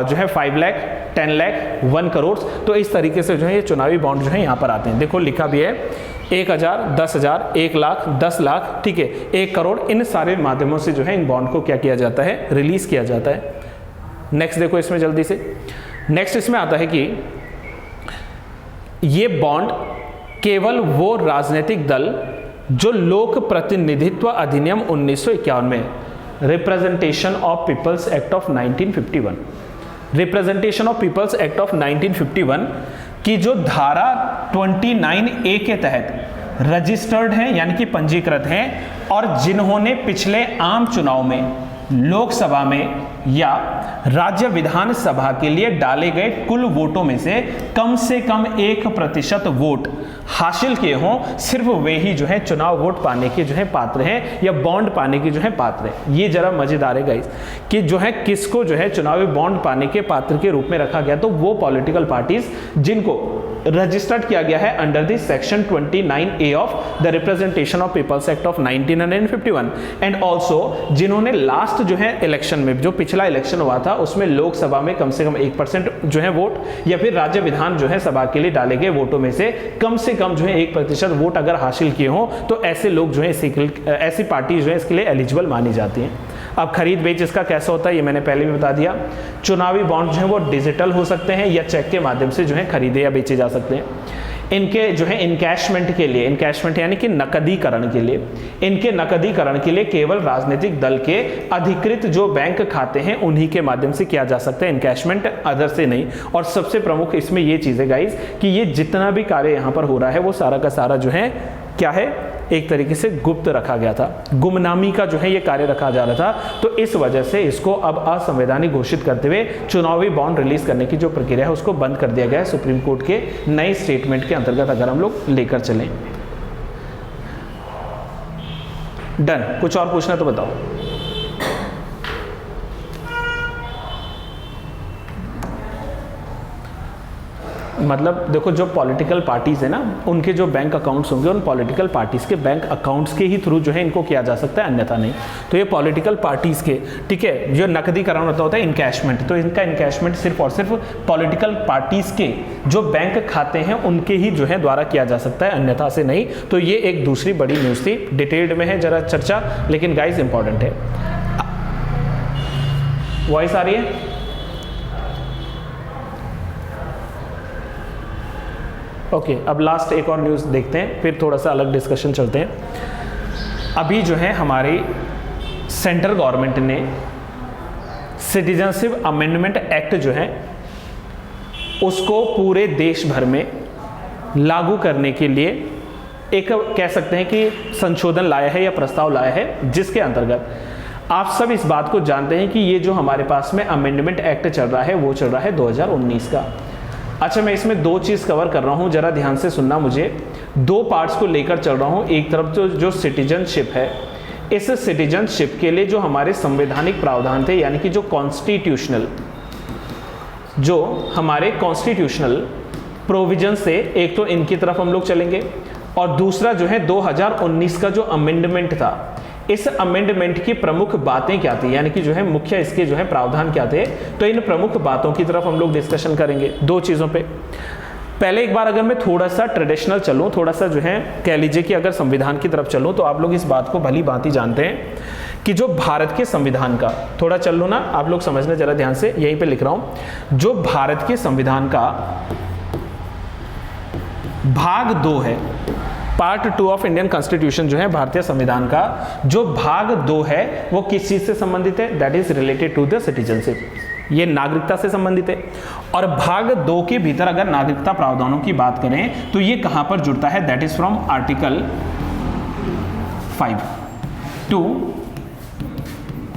A: जो है 5 लाख, 10 लाख, 1 करोड़। तो इस तरीके से जो है ये चुनावी बॉन्ड जो है यहाँ पर आते हैं। देखो लिखा भी है 1000, 10,000, 1 लाख, 10 लाख, ठीक है, 1 करोड़। इन सारे माध्यमों से जो है इन बॉन्ड को क्या किया जाता है, रिलीज किया जाता है। नेक्स्ट देखो इसमें जल्दी से। नेक्स्ट इसमें आता है कि ये बॉन्ड केवल वो राजनीतिक दल जो लोक प्रतिनिधित्व अधिनियम 1951 में representation of people's act of 1951, representation of people's act of 1951 की जो धारा 29A के तहत रजिस्टर्ड हैं यानी कि पंजीकृत हैं और जिन्होंने पिछले आम चुनाव में लोकसभा में या राज्य विधानसभा के लिए डाले गए कुल वोटों में से कम 1% वोट हासिल किए हों, सिर्फ वे ही जो है चुनाव वोट पाने के जो है पात्र हैं या बॉन्ड पाने के जो है पात्र हैं। ये जरा मजेदार है गाइस कि जो है किसको जो है चुनावी बॉन्ड पाने के पात्र के रूप में रखा गया, तो वो पॉलिटिकल पार्टीज जिनको रजिस्टर्ड किया गया है under the section 29A of the representation of people's act of 1951 and also जिन्होंने लास्ट जो है इलेक्शन में, जो पिछला इलेक्शन हुआ था उसमें लोकसभा में कम से कम 1% जो है वोट या फिर राज्य विधान जो है सभा के लिए डाले गए वोटों में से कम जो है 1% वोट अगर हासिल किए हो तो ऐसे लोग जो है ऐसी पार्टी जो है इसके लिए एलिजिबल मानी जाती हैं। अब खरीद बेच इसका कैसा होता है ये मैंने पहले भी बता दिया। चुनावी बॉन्ड जो है वो डिजिटल हो सकते हैं या चेक के माध्यम से जो है खरीदे या बेचे जा सकते हैं। इनके जो है इनकैशमेंट के लिए, इनकैशमेंट यानी कि नकदीकरण के लिए, इनके नकदीकरण के लिए केवल राजनीतिक दल के अधिकृत जो बैंक खाते हैं उन्हीं के माध्यम से किया जा सकता है इनकैशमेंट, अदर से नहीं। और सबसे प्रमुख इसमें ये चीज है गाइस कि ये जितना भी कार्य यहाँ पर हो रहा है वो सारा का सारा जो है क्या है, एक तरीके से गुप्त रखा गया था, गुमनामी का जो है ये कार्य रखा जा रहा था। तो इस वजह से इसको अब असंवैधानिक घोषित करते हुए चुनावी बॉन्ड रिलीज करने की जो प्रक्रिया है उसको बंद कर दिया गया है सुप्रीम कोर्ट के नए स्टेटमेंट के अंतर्गत अगर हम लोग लेकर चलें। डन। कुछ और पूछना तो बताओ। मतलब देखो जो पॉलिटिकल पार्टीज है ना उनके जो बैंक अकाउंट्स होंगे उन पॉलिटिकल पार्टीज के बैंक अकाउंट्स के ही थ्रू जो है इनको किया जा सकता है, अन्यथा नहीं। तो ये पॉलिटिकल पार्टीज के, ठीक है, जो नकदीकरण होता है इनकैशमेंट, तो इनका इनकैशमेंट सिर्फ और सिर्फ पॉलिटिकल पार्टीज के जो बैंक खाते हैं उनके ही जो है द्वारा किया जा सकता है, अन्यथा से नहीं। तो ये एक दूसरी बड़ी न्यूज़ थी, डिटेल्ड में है जरा चर्चा, लेकिन गाइज इंपॉर्टेंट है। वॉइस आ रही है? ओके, अब लास्ट एक और न्यूज़ देखते हैं, फिर थोड़ा सा अलग डिस्कशन चलते हैं। अभी जो है हमारी सेंट्रल गवर्नमेंट ने सिटीजनशिप अमेंडमेंट एक्ट जो है उसको पूरे देश भर में लागू करने के लिए एक कह सकते हैं कि संशोधन लाया है या प्रस्ताव लाया है, जिसके अंतर्गत आप सब इस बात को जानते हैं कि ये जो हमारे पास में अमेंडमेंट एक्ट चल रहा है वो चल रहा है 2019 का। अच्छा, मैं इसमें दो चीज़ कवर कर रहा हूँ, जरा ध्यान से सुनना मुझे। दो पार्ट्स को लेकर चल रहा हूँ। एक तरफ तो जो सिटीजनशिप है, इस सिटीजनशिप के लिए जो हमारे संवैधानिक प्रावधान थे, यानी कि जो हमारे कॉन्स्टिट्यूशनल प्रोविजन से, एक तो इनकी तरफ हम लोग चलेंगे और दूसरा जो है 2019 का जो अमेंडमेंट था, इस अमेंडमेंट की प्रमुख बातें क्या थी, यानी कि जो है मुख्य इसके जो है प्रावधान क्या थे। तो इन प्रमुख बातों की तरफ हम लोग डिस्कशन करेंगे दो चीज़ों पे। पहले एक बार अगर मैं थोड़ा सा ट्रेडिशनल चलूँ, थोड़ा सा जो है कह लीजिए कि अगर संविधान की तरफ चलूँ, तो आप लोग इस बात को भली भांति जानते हैं कि जो भारत के संविधान का, थोड़ा चल लो ना आप लोग समझना जरा ध्यान से, यहीं पे लिख रहा हूं, जो भारत के संविधान का भाग 2 है, पार्ट 2 ऑफ इंडियन कॉन्स्टिट्यूशन जो है भारतीय संविधान का जो भाग 2 है वो किस चीज से संबंधित है? That is related to the citizenship, ये नागरिकता से संबंधित है। और भाग 2 के भीतर अगर नागरिकता प्रावधानों की बात करें तो ये कहां पर जुड़ता है? दैट इज फ्रॉम आर्टिकल 5 टू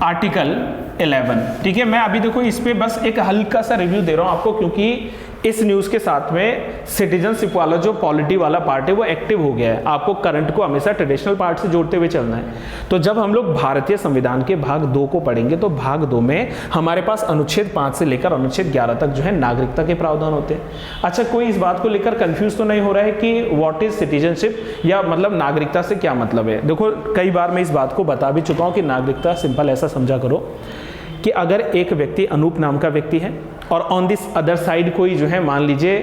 A: आर्टिकल 11। ठीक है, मैं अभी देखो इस पे बस एक हल्का सा रिव्यू दे रहा हूं आपको, क्योंकि इस न्यूज के साथ में सिटीजनशिप वाला जो पॉलिटी वाला पार्ट है वो एक्टिव हो गया है। आपको करंट को हमेशा ट्रेडिशनल पार्ट से जोड़ते हुए चलना है। तो जब हम लोग भारतीय संविधान के भाग 2 को पढ़ेंगे तो भाग 2 में हमारे पास अनुच्छेद 5 से लेकर अनुच्छेद 11 तक जो है नागरिकता के प्रावधान होते हैं। अच्छा, कोई इस बात को लेकर कंफ्यूज तो नहीं हो रहा है कि व्हाट इज सिटीजनशिप, या मतलब नागरिकता से क्या मतलब है? देखो कई बार मैं इस बात को बता भी चुका हूं कि नागरिकता सिंपल ऐसा समझा करो कि अगर एक व्यक्ति अनूप नाम का व्यक्ति है और ऑन दिस अदर साइड कोई जो है मान लीजिए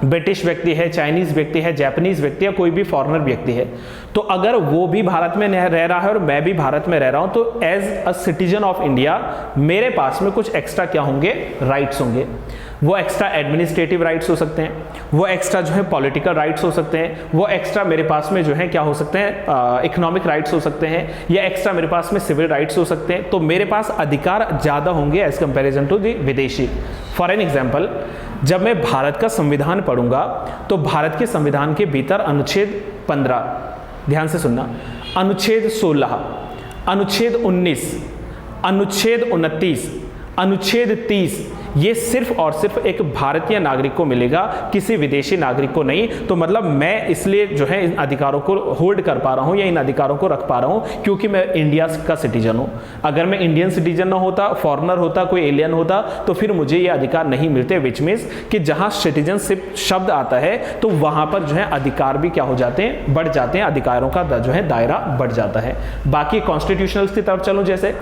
A: ब्रिटिश व्यक्ति है, चाइनीज व्यक्ति है, जापानीज व्यक्ति है, कोई भी फॉरेनर व्यक्ति है, तो अगर वो भी भारत में रह रहा है और मैं भी भारत में रह रहा हूं तो as a citizen of India मेरे पास में कुछ एक्स्ट्रा क्या होंगे? राइट्स होंगे। वो एक्स्ट्रा एडमिनिस्ट्रेटिव राइट्स हो सकते हैं, वो एक्स्ट्रा जो है पॉलिटिकल राइट्स हो सकते हैं, वो एक्स्ट्रा मेरे पास में जो है क्या हो सकते हैं? इकोनॉमिक राइट्स हो सकते हैं, या एक्स्ट्रा मेरे पास में सिविल राइट्स हो सकते हैं। तो मेरे पास अधिकार ज़्यादा होंगे एज कंपेरिजन टू द विदेशी। फॉर एन एग्जाम्पल, जब मैं भारत का संविधान पढ़ूंगा तो भारत के संविधान के भीतर अनुच्छेद 15, ध्यान से सुनना, अनुच्छेद 16, अनुच्छेद 19, अनुच्छेद 29, अनुच्छेद 30, ये सिर्फ और सिर्फ एक भारतीय नागरिक को मिलेगा, किसी विदेशी नागरिक को नहीं। तो मतलब मैं इसलिए जो है इन अधिकारों को होल्ड कर पा रहा हूं या इन अधिकारों को रख पा रहा हूं क्योंकि मैं इंडिया का सिटीजन हूं। अगर मैं इंडियन सिटीजन ना होता, फॉरेनर होता, कोई एलियन होता, तो फिर मुझे ये अधिकार नहीं मिलते। विच मीन्स कि जहां सिटीजनशिप शब्द आता है तो वहां पर जो है अधिकार भी क्या हो जाते हैं? बढ़ जाते हैं, अधिकारों का जो है दायरा बढ़ जाता है। बाकी कॉन्स्टिट्यूशनल्स की तरफ चलूं, जैसे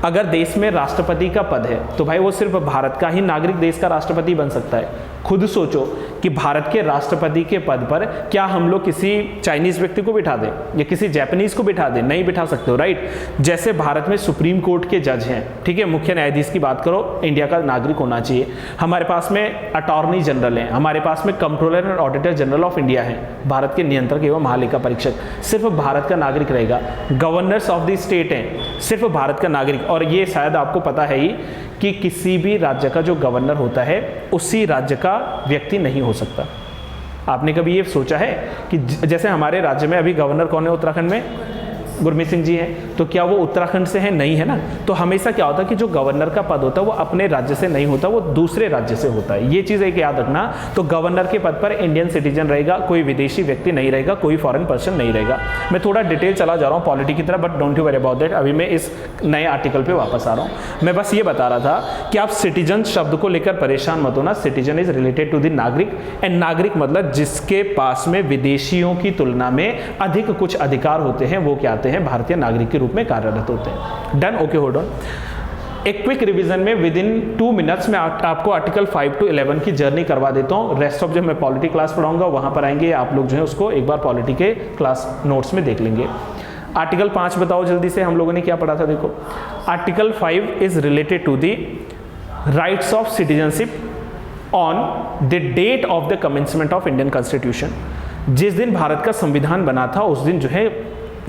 A: अगर देश में राष्ट्रपति का पद है तो भाई वो सिर्फ भारत का ही नागरिक देश का राष्ट्रपति बन सकता है। खुद सोचो कि भारत के राष्ट्रपति के पद पर क्या हम लोग किसी चाइनीज व्यक्ति को बिठा दें या किसी जापानीज को बिठा दें? नहीं बिठा सकते हो, राइट। जैसे भारत में सुप्रीम कोर्ट के जज हैं, ठीक है, मुख्य न्यायाधीश की बात करो, इंडिया का नागरिक होना चाहिए। हमारे पास में अटॉर्नी जनरल है, हमारे पास में controller and auditor general of India है, भारत के नियंत्रक एवं महालेखा परीक्षक, सिर्फ भारत का नागरिक रहेगा। गवर्नर्स ऑफ द स्टेट हैं, सिर्फ भारत का नागरिक। और ये शायद आपको पता है ही कि किसी भी राज्य का जो गवर्नर होता है उसी राज्य का व्यक्ति नहीं हो सकता। आपने कभी ये सोचा है कि जैसे हमारे राज्य में अभी गवर्नर कौन है उत्तराखंड में? गुरमीत सिंह जी हैं, तो क्या वो उत्तराखंड से हैं? नहीं है ना। तो हमेशा क्या होता है कि जो गवर्नर का पद होता है वो अपने राज्य से नहीं होता, वो दूसरे राज्य से होता है। ये चीज़ एक याद रखना। तो गवर्नर के पद पर इंडियन सिटीजन रहेगा, कोई विदेशी व्यक्ति नहीं रहेगा, कोई फॉरेन पर्सन नहीं रहेगा। मैं थोड़ा डिटेल चला जा रहा हूँ पॉलिटी की तरफ, but don't you worry about that. अभी मैं इस नए आर्टिकल पर वापस आ रहा हूँ। मैं बस ये बता रहा था कि आप सिटीजन शब्द को लेकर परेशान मत होना। Citizen is related to the नागरिक, एंड नागरिक मतलब जिसके पास में विदेशियों की तुलना में अधिक कुछ अधिकार होते हैं, वो क्या आते हैं? भारतीय नागरिक के रूप में कार्यरत होते हैं। Done, okay, hold on. एक क्विक रिवीजन में विद इन 2 मिनट्स में आपको आर्टिकल 5 to 11 की जर्नी करवा देता हूं। रेस्ट ऑफ जो मैं पॉलिटी क्लास पढ़ाऊंगा वहां पर आएंगे, आप लोग जो है उसको एक बार पॉलिटी के क्लास नोट्स में देख लेंगे। आर्टिकल 5 बताओ जल्दी से, हम लोगों ने क्या पढ़ा था? देखो, article 5 is related to the rights of citizenship on the date of the commencement of Indian constitution. जिस दिन भारत का संविधान बना था उस दिन जो है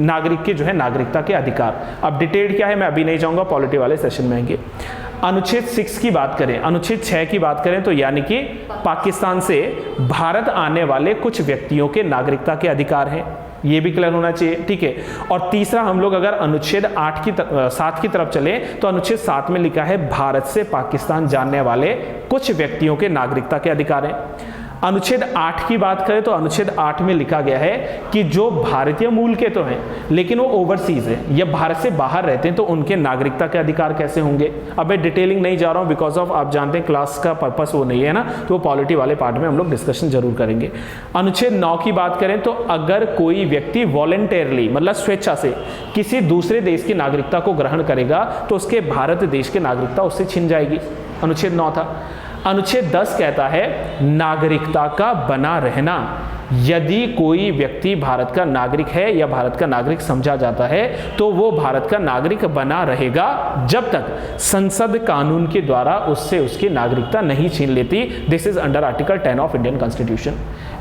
A: नागरिक के जो है नागरिकता के अधिकार। अब डिटेल क्या है मैं अभी नहीं जाऊंगा, पॉलिटी वाले सेशन में आएंगे। अनुच्छेद 6 की बात करें, अनुच्छेद 6 की बात करें तो यानी कि पाकिस्तान से भारत आने वाले कुछ व्यक्तियों के नागरिकता के अधिकार हैं, ये भी क्लियर होना चाहिए, ठीक है। और तीसरा, हम लोग अगर अनुच्छेद 7 की तरफ चले तो अनुच्छेद 7 में लिखा है भारत से पाकिस्तान जाने वाले कुछ व्यक्तियों के नागरिकता के अधिकार हैं। अनुच्छेद 8 की बात करें तो अनुच्छेद 8 में लिखा गया है कि जो भारतीय मूल के तो हैं लेकिन वो ओवरसीज है या भारत से बाहर रहते हैं तो उनके नागरिकता के अधिकार कैसे होंगे। अब मैं डिटेलिंग नहीं जा रहा हूं बिकॉज ऑफ आप जानते हैं क्लास का पर्पस वो नहीं है ना, तो वो पॉलिटी वाले पार्ट में हम लोग डिस्कशन जरूर करेंगे। अनुच्छेद 9 की बात करें तो अगर कोई व्यक्ति वॉलंटियरली मतलब स्वेच्छा से किसी दूसरे देश की नागरिकता को ग्रहण करेगा तो उसके भारत देश की नागरिकता उससे छिन जाएगी। अनुच्छेद 9 था। अनुच्छेद 10 कहता है नागरिकता का बना रहना। यदि कोई व्यक्ति भारत का नागरिक है या भारत का नागरिक समझा जाता है तो वो भारत का नागरिक बना रहेगा जब तक संसद कानून के द्वारा उससे उसकी नागरिकता नहीं छीन लेती। This is under article 10 of Indian constitution.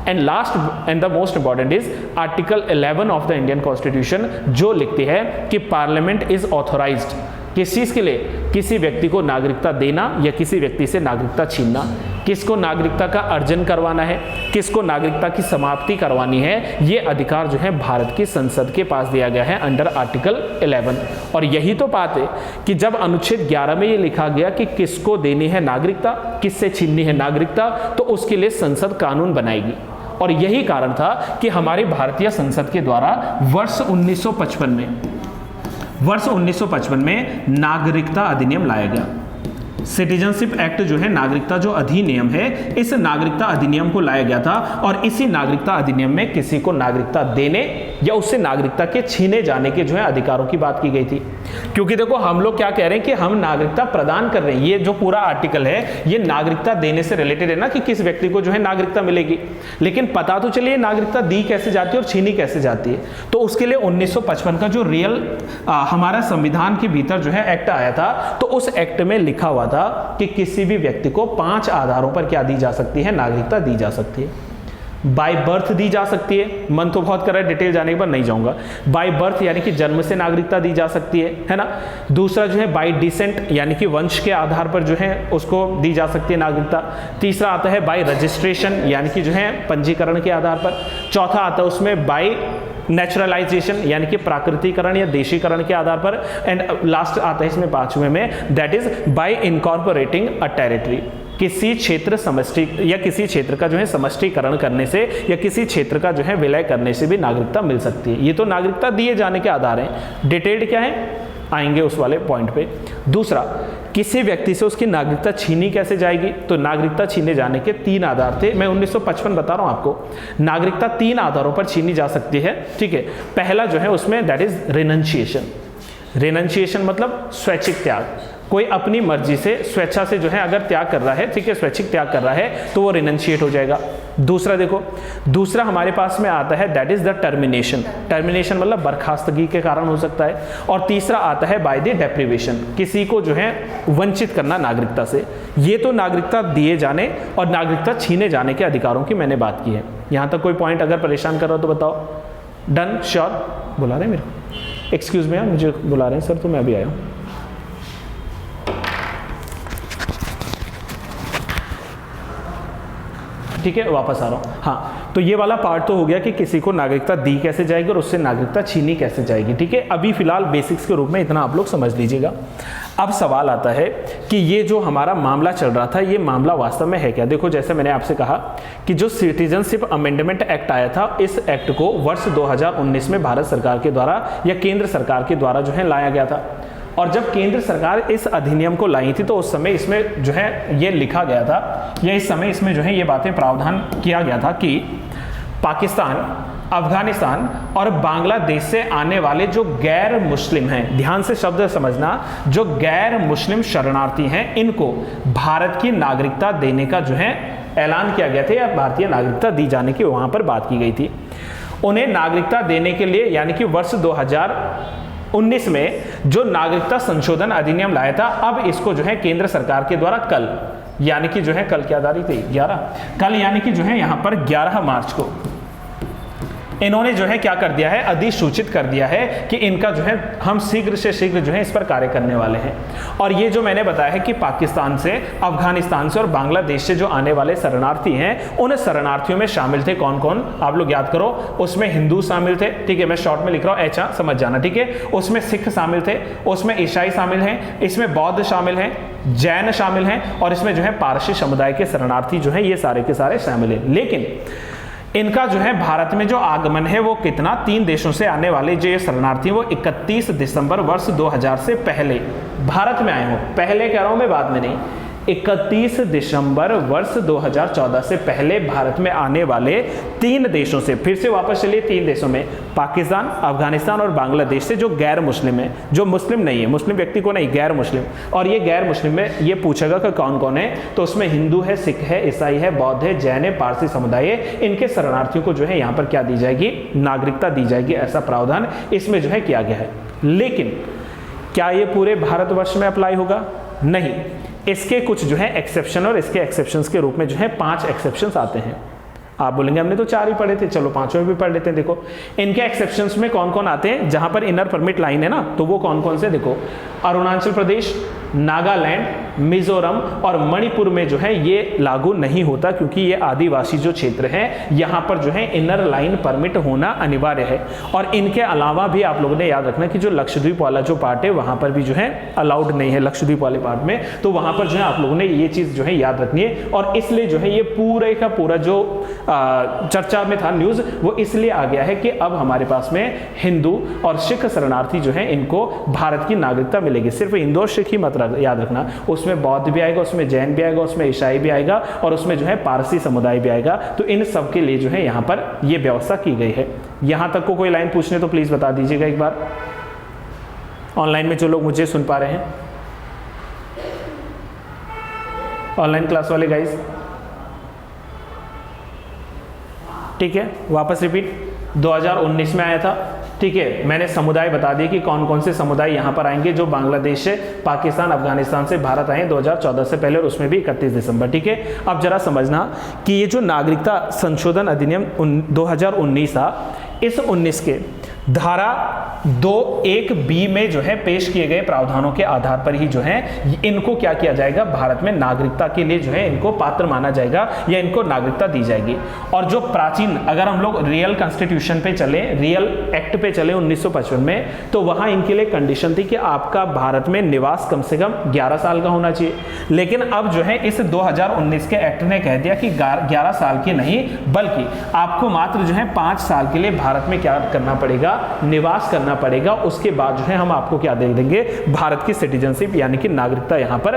A: And last and the most important is article 11 of the Indian constitution, जो लिखती है कि पार्लियामेंट इज ऑथोराइज्ड किस चीज के लिए, किसी व्यक्ति को नागरिकता देना या किसी व्यक्ति से नागरिकता छीनना। किसको नागरिकता का अर्जन करवाना है, किसको नागरिकता की समाप्ति करवानी है, ये अधिकार जो है भारत की संसद के पास दिया गया है अंडर आर्टिकल 11। और यही तो बात है कि जब अनुच्छेद 11 में ये लिखा गया कि किसको देनी है नागरिकता, किससे छीननी है नागरिकता, तो उसके लिए संसद कानून बनाएगी। और यही कारण था कि हमारी भारतीय संसद के द्वारा वर्ष 1955 में नागरिकता अधिनियम लाया गया। सिटीजनशिप एक्ट जो है, नागरिकता जो अधिनियम है, इस नागरिकता अधिनियम को लाया गया था। और इसी नागरिकता अधिनियम में किसी को नागरिकता देने या उससे नागरिकता के छीने जाने के जो है अधिकारों की बात की गई थी। क्योंकि देखो हम लोग क्या कह रहे हैं कि हम नागरिकता प्रदान कर रहे हैं, ये जो पूरा आर्टिकल है ये नागरिकता देने से रिलेटेड है ना, कि किस व्यक्ति को जो है नागरिकता मिलेगी। लेकिन पता तो चलिए नागरिकता दी कैसे जाती है और छीनी कैसे जाती है। तो उसके लिए 1955 का जो रियल हमारा संविधान के भीतर जो है एक्ट आया था, तो उस एक्ट में लिखा हुआ था कि किसी भी व्यक्ति को 5 आधारों पर क्या दी जा सकती है, नागरिकता दी जा सकती है। बाय बर्थ दी जा सकती है, मन तो बहुत कर रहा है डिटेल जाने के बाद नहीं जाऊंगा। बाय बर्थ यानी कि जन्म से नागरिकता दी जा सकती है ना। दूसरा जो है बाय डिसेंट यानी कि वंश के आधार पर जो है उसको दी जा सकती है नागरिकता। तीसरा आता है बाय रजिस्ट्रेशन यानी कि जो है पंजीकरण के आधार पर। चौथा आता है उसमें बाय नेचुरलाइजेशन यानी कि प्राकृतिकरण या देशीकरण के आधार पर। एंड लास्ट आता है इसमें 5वें में, that is by incorporating a territory. किसी क्षेत्र समष्टि या किसी क्षेत्र का जो है समष्टीकरण करने से या किसी क्षेत्र का जो है विलय करने से भी नागरिकता मिल सकती है। ये तो नागरिकता दिए जाने के आधार हैं। डिटेल्ड क्या है, आएंगे उस वाले पॉइंट पे। दूसरा, किसी व्यक्ति से उसकी नागरिकता छीनी कैसे जाएगी, तो नागरिकता छीने जाने के 3 आधार थे। मैं 1955 बता रहा हूं आपको। नागरिकता 3 आधारों पर छीनी जा सकती है, ठीक है। पहला जो है उसमें दैट इज रिनंशिएशन। रिनंशिएशन मतलब स्वैच्छिक त्याग। कोई अपनी मर्जी से स्वेच्छा से जो है अगर त्याग कर रहा है, ठीक है, स्वैच्छिक त्याग कर रहा है तो वो रिनंशिएट हो जाएगा। दूसरा देखो, दूसरा हमारे पास में आता है that is the termination. Termination मतलब बर्खास्तगी के कारण हो सकता है। और तीसरा आता है बाय द डेप्रिवेशन, किसी को जो है वंचित करना नागरिकता से। ये तो नागरिकता दिए जाने और नागरिकता छीने जाने के अधिकारों की मैंने बात की है। यहां तक कोई पॉइंट अगर परेशान कर रहा हो तो बताओ। Done, sure? बुला रहे हैं मेरे को, एक्सक्यूज मी, मुझे बुला रहे हैं सर, तो मैं अभी आया हूँ। ठीक है, वापस आ रहा हूँ। हाँ, तो ये वाला पार्ट तो हो गया कि किसी को नागरिकता दी कैसे जाएगी और उससे नागरिकता छीनी कैसे जाएगी, ठीक है। अभी फिलहाल बेसिक्स के रूप में इतना आप लोग समझ लीजिएगा। अब सवाल आता है कि ये जो हमारा मामला चल रहा था, ये मामला वास्तव में है क्या। देखो, जैसे मैंने आपसे कहा कि जो सिटीजनशिप अमेंडमेंट एक्ट आया था, इस एक्ट को वर्ष 2019 में भारत सरकार के द्वारा या केंद्र सरकार के द्वारा जो है लाया गया था। और जब केंद्र सरकार इस अधिनियम को लाई थी तो उस समय इसमें जो है ये लिखा गया था, या इस समय इसमें जो है ये बातें प्रावधान किया गया था कि पाकिस्तान, अफगानिस्तान और बांग्लादेश से आने वाले जो गैर मुस्लिम हैं, ध्यान से शब्द समझना, जो गैर मुस्लिम शरणार्थी हैं, इनको भारत की नागरिकता देने का जो है ऐलान किया गया था, या भारतीय नागरिकता दी जाने की वहां पर बात की गई थी। उन्हें नागरिकता देने के लिए यानी कि वर्ष 2019 में जो नागरिकता संशोधन अधिनियम लाया था, अब इसको जो है केंद्र सरकार के द्वारा कल, यानी कि जो है कल क्या तारीख थी, 11, कल यानी कि जो है यहां पर 11 मार्च को इन्होंने जो है क्या कर दिया है, अधिसूचित कर दिया है कि इनका जो है हम शीघ्र से शीघ्र जो है इस पर कार्य करने वाले हैं। और ये जो मैंने बताया है कि पाकिस्तान से, अफगानिस्तान से और बांग्लादेश से जो आने वाले शरणार्थी हैं, उन शरणार्थियों में शामिल थे कौन कौन, आप लोग याद करो। उसमें हिंदू शामिल थे, ठीक है, मैं शॉर्ट में लिख रहा हूँ, ऐसा समझ जाना, ठीक है। उसमें सिख शामिल थे, उसमें ईसाई शामिल हैं, इसमें बौद्ध शामिल हैं, जैन शामिल हैं, और इसमें जो है पारसी समुदाय के शरणार्थी जो है ये सारे के सारे शामिल हैं। लेकिन इनका जो है भारत में जो आगमन है वो कितना, 3 देशों से आने वाले जो ये शरणार्थी वो 31 दिसंबर वर्ष 2000 से पहले भारत में आए हो। पहले कह रहा हूं मैं, बाद में नहीं। 31 दिसंबर वर्ष 2014 से पहले भारत में आने वाले 3 देशों से, फिर से वापस चलिए 3 देशों में, पाकिस्तान, अफगानिस्तान और बांग्लादेश से, जो गैर मुस्लिम है, जो मुस्लिम नहीं है, मुस्लिम व्यक्ति को नहीं, गैर मुस्लिम। और ये गैर मुस्लिम में ये पूछेगा कि कौन कौन है, तो उसमें हिंदू है, सिख है, ईसाई है, बौद्ध है, जैन है, पारसी समुदाय है। इनके शरणार्थियों को जो है यहाँ पर क्या दी जाएगी, नागरिकता दी जाएगी, ऐसा प्रावधान इसमें जो है किया गया है। लेकिन क्या ये पूरे भारतवर्ष में अप्लाई होगा? नहीं, इसके कुछ जो है एक्सेप्शन, और इसके एक्सेप्शंस के रूप में जो है 5 एक्सेप्शंस आते हैं। आप बोलेंगे हमने तो 4 ही पढ़े थे, चलो 5वें में भी पढ़ लेते हैं। देखो इनके एक्सेप्शंस में कौन कौन आते हैं, जहां पर इनर परमिट लाइन है ना, तो वो कौन कौन से, देखो अरुणाचल प्रदेश, नागालैंड, मिजोरम और मणिपुर में जो है ये लागू नहीं होता, क्योंकि ये आदिवासी जो क्षेत्र है, यहाँ पर जो है इनर लाइन परमिट होना अनिवार्य है। और इनके अलावा भी आप लोगों ने याद रखना कि जो लक्षद्वीप वाला जो पार्ट है वहाँ पर भी जो है अलाउड नहीं है, लक्षद्वीप वाले पार्ट में, तो वहाँ पर जो है आप लोगों ने ये चीज़ जो है याद रखनी है। और इसलिए जो है ये पूरे का पूरा जो चर्चा में था न्यूज़, वो इसलिए आ गया है कि अब हमारे पास में हिंदू और सिख शरणार्थी जो है इनको भारत की नागरिकता मिलेगी। सिर्फ हिंदू और सिख ही मत याद रखना, उसमें बौद्ध भी आएगा, उसमें जैन भी आएगा, उसमें ईसाई भी आएगा, और उसमें जो है पारसी समुदाय भी आएगा। तो इन सब के लिए जो है यहाँ पर ये व्यवस्था की गई है। यहाँ तक को कोई लाइन पूछने तो प्लीज बता दीजिएगा एक बार, ऑनलाइन में जो लोग मुझे सुन पा रहे हैं, ऑनलाइन क्लास वाले गाइस, ठीक है। वापस रिपीट, 2019 में आया था, ठीक है। मैंने समुदाय बता दिए कि कौन कौन से समुदाय यहाँ पर आएंगे, जो बांग्लादेश से, पाकिस्तान, अफगानिस्तान से भारत आए 2014 से पहले, और उसमें भी 31 दिसंबर, ठीक है। अब जरा समझना कि ये जो नागरिकता संशोधन अधिनियम 2019 था, इस 19 के धारा 2(1)(b) में जो है पेश किए गए प्रावधानों के आधार पर ही जो है इनको क्या किया जाएगा, भारत में नागरिकता के लिए जो है इनको पात्र माना जाएगा, या इनको नागरिकता दी जाएगी। और जो प्राचीन, अगर हम लोग रियल कॉन्स्टिट्यूशन पे चले, रियल एक्ट पे चले 1955 में, तो वहां इनके लिए कंडीशन थी कि आपका भारत में निवास कम से कम 11 साल का होना चाहिए। लेकिन अब जो है इस 2019 के एक्ट ने कह दिया कि 11 साल की नहीं, बल्कि आपको मात्र जो है 5 साल के लिए भारत में क्या करना पड़ेगा, निवास करना पड़ेगा। उसके बाद जो है हम आपको क्या दे देंगे, भारत की सिटीजनशिप यानी कि नागरिकता यहाँ पर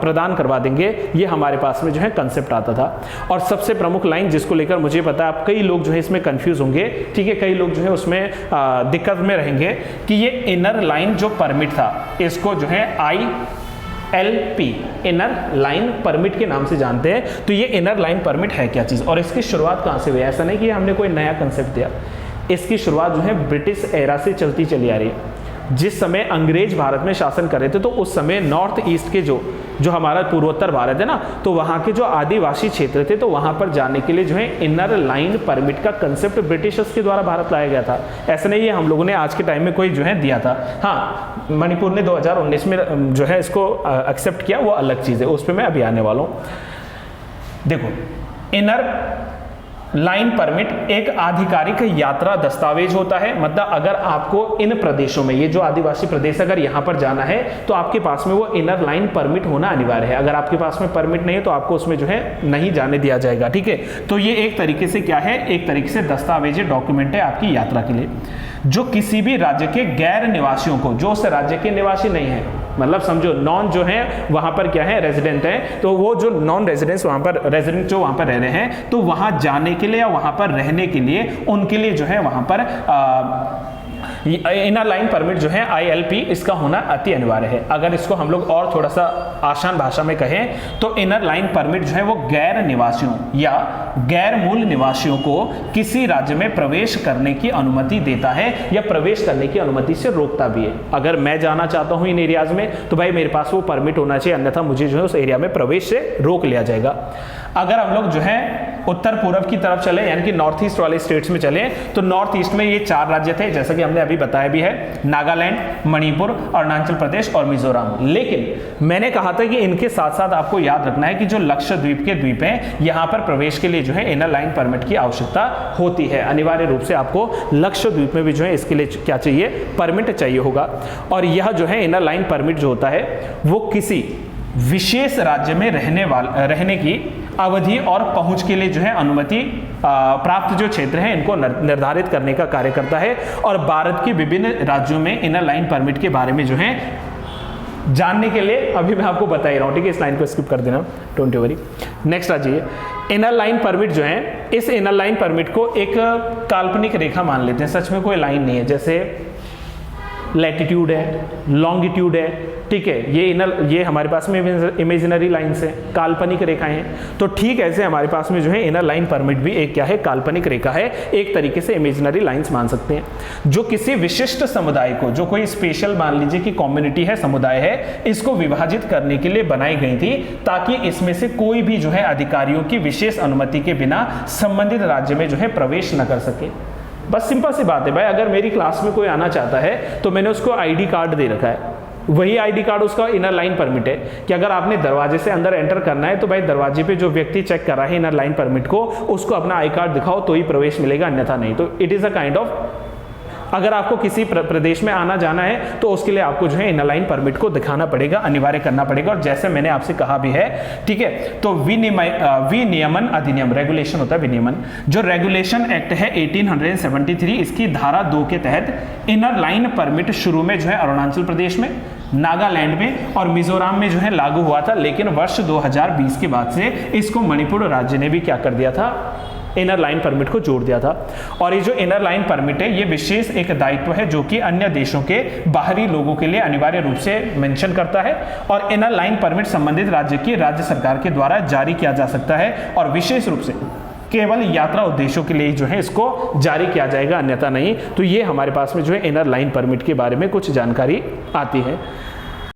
A: प्रदान करवा देंगे। ये हमारे पास में जो है कंसेप्ट आता था। और सबसे प्रमुख लाइन जिसको लेकर मुझे पता है आप कई लोग जो है इसमें कंफ्यूज होंगे, ठीक है, कई लोग जो है उसमें दिक्कत में रहेंगे कि ये इनर लाइन जो परमिट था, इसको जो है ILP इनर लाइन परमिट के नाम से जानते हैं। तो ये इनर लाइन परमिट है क्या चीज, और इसकी शुरुआत कहां से हुई? ऐसा नहीं कि हमने कोई नया कंसेप्ट दिया, इसकी शुरुआत जो है ब्रिटिश एरा से चलती चली आ रही है। जिस समय अंग्रेज भारत में शासन कर रहे थे, तो उस समय नॉर्थ ईस्ट के जो हमारा पूर्वोत्तर भारत है ना, तो वहाँ के जो आदिवासी क्षेत्र थे, तो वहाँ पर जाने के लिए जो है इनर लाइन परमिट का कंसेप्ट ब्रिटिशर्स के द्वारा भारत लाया गया था। ऐसा नहीं है हम लोगों ने आज के टाइम में कोई जो है दिया था। हाँ, मणिपुर ने 2019 में जो है इसको एक्सेप्ट किया, वो अलग चीज़ है, उस पर मैं अभी आने वाला हूँ। देखो, इनर लाइन परमिट एक आधिकारिक यात्रा दस्तावेज होता है। मतलब अगर आपको इन प्रदेशों में, ये जो आदिवासी प्रदेश अगर यहाँ पर जाना है, तो आपके पास में वो इनर लाइन परमिट होना अनिवार्य है। अगर आपके पास में परमिट नहीं है तो आपको उसमें जो है नहीं जाने दिया जाएगा, ठीक है। तो ये एक तरीके से क्या है, एक तरीके से दस्तावेज डॉक्यूमेंट है आपकी यात्रा के लिए, जो किसी भी राज्य के गैर निवासियों को, जो उस राज्य के निवासी नहीं है, मतलब समझो नॉन जो है वहां पर क्या है, रेजिडेंट है, तो वो जो नॉन रेजिडेंट्स वहां पर, रेजिडेंट जो वहां पर रह रहे हैं, तो वहां जाने के लिए या वहां पर रहने के लिए उनके लिए जो है वहां पर इनर लाइन परमिट जो है ILP, इसका होना अति अनिवार्य है। अगर इसको हम लोग और थोड़ा सा आसान भाषा में कहें तो इनर लाइन परमिट जो है वो गैर निवासियों या गैर मूल निवासियों को किसी राज्य में प्रवेश करने की अनुमति देता है, या प्रवेश करने की अनुमति से रोकता भी है। अगर मैं जाना चाहता हूं इन एरियाज में, तो भाई मेरे पास वो परमिट होना चाहिए, अन्यथा मुझे जो है उस एरिया में प्रवेश से रोक लिया जाएगा। अगर हम लोग जो है उत्तर पूर्व की तरफ चले, यानी कि नॉर्थ ईस्ट वाले स्टेट्स में चले, तो नॉर्थ ईस्ट में ये 4 राज्य थे, जैसा कि हमने अभी बताया भी है, नागालैंड, मणिपुर, अरुणाचल प्रदेश और मिजोरम। लेकिन मैंने कहा था कि इनके साथ साथ आपको याद रखना है कि जो लक्षद्वीप के द्वीप हैं, यहाँ पर प्रवेश के लिए जो है इनर लाइन परमिट की आवश्यकता होती है। अनिवार्य रूप से आपको लक्षद्वीप में भी जो है इसके लिए क्या चाहिए, परमिट चाहिए होगा। और यह जो है इनर लाइन परमिट जो होता है वो किसी विशेष राज्य में रहने की अवधि और पहुंच के लिए जो है अनुमति प्राप्त जो क्षेत्र हैं इनको निर्धारित करने का कार्य करता है। और भारत के विभिन्न राज्यों में इनर लाइन परमिट के बारे में जो है जानने के लिए अभी मैं आपको बता ही रहा हूँ, ठीक है, इस लाइन को स्किप कर देना, डोंट वरी। नेक्स्ट आ जाइए, इनर लाइन परमिट जो है, इस इनर लाइन परमिट को एक काल्पनिक रेखा मान लेते हैं, सच में कोई लाइन नहीं है, जैसे लैटिट्यूड है, लॉन्गिट्यूड है, ठीक है, ये हमारे पास में इमेजिनरी लाइन्स है, काल्पनिक रेखाएं हैं। तो ठीक ऐसे हमारे पास में जो है इनर लाइन परमिट भी एक क्या है, काल्पनिक रेखा है, एक तरीके से इमेजिनरी लाइन्स मान सकते हैं, जो किसी विशिष्ट समुदाय को, जो कोई स्पेशल मान लीजिए कि कम्युनिटी है, समुदाय है, इसको विभाजित करने के लिए बनाई गई थी, ताकि इसमें से कोई भी जो है अधिकारियों की विशेष अनुमति के बिना संबंधित राज्य में जो है प्रवेश न कर सके। बस सिंपल सी बात है भाई, अगर मेरी क्लास में कोई आना चाहता है तो मैंने उसको आईडी कार्ड दे रखा है, वही आईडी कार्ड उसका इनर लाइन परमिट है कि अगर आपने दरवाजे से अंदर एंटर करना है तो भाई दरवाजे पे जो व्यक्ति चेक कर रहा है इनर लाइन परमिट को, उसको अपना आई कार्ड दिखाओ तो ही प्रवेश मिलेगा, अन्यथा नहीं। तो it is a kind of, अगर आपको किसी प्रदेश में आना जाना है तो उसके लिए आपको जो है इनर लाइन परमिट को दिखाना पड़ेगा, अनिवार्य करना पड़ेगा। और जैसे मैंने आपसे कहा भी है, ठीक है, तो विनियमन अधिनियम, रेगुलेशन होता है विनियमन, जो रेगुलेशन एक्ट है 1873, इसकी धारा 2 के तहत इनर लाइन परमिट शुरू में जो है अरुणाचल प्रदेश में, नागालैंड में और मिजोरम में जो है लागू हुआ था, लेकिन वर्ष 2020 के बाद से इसको मणिपुर राज्य ने भी क्या कर दिया था, इनर लाइन परमिट को जोड़ दिया था। और ये जो इनर लाइन परमिट है, ये विशेष एक दायित्व है जो कि अन्य देशों के बाहरी लोगों के लिए अनिवार्य रूप से मेंशन करता है, और इनर लाइन परमिट संबंधित राज्य की राज्य सरकार के द्वारा जारी किया जा सकता है, और विशेष रूप से केवल यात्रा उद्देश्यों के लिए जो है इसको जारी किया जाएगा, अन्यथा नहीं। तो ये हमारे पास में जो है इनर लाइन परमिट के बारे में कुछ जानकारी आती है।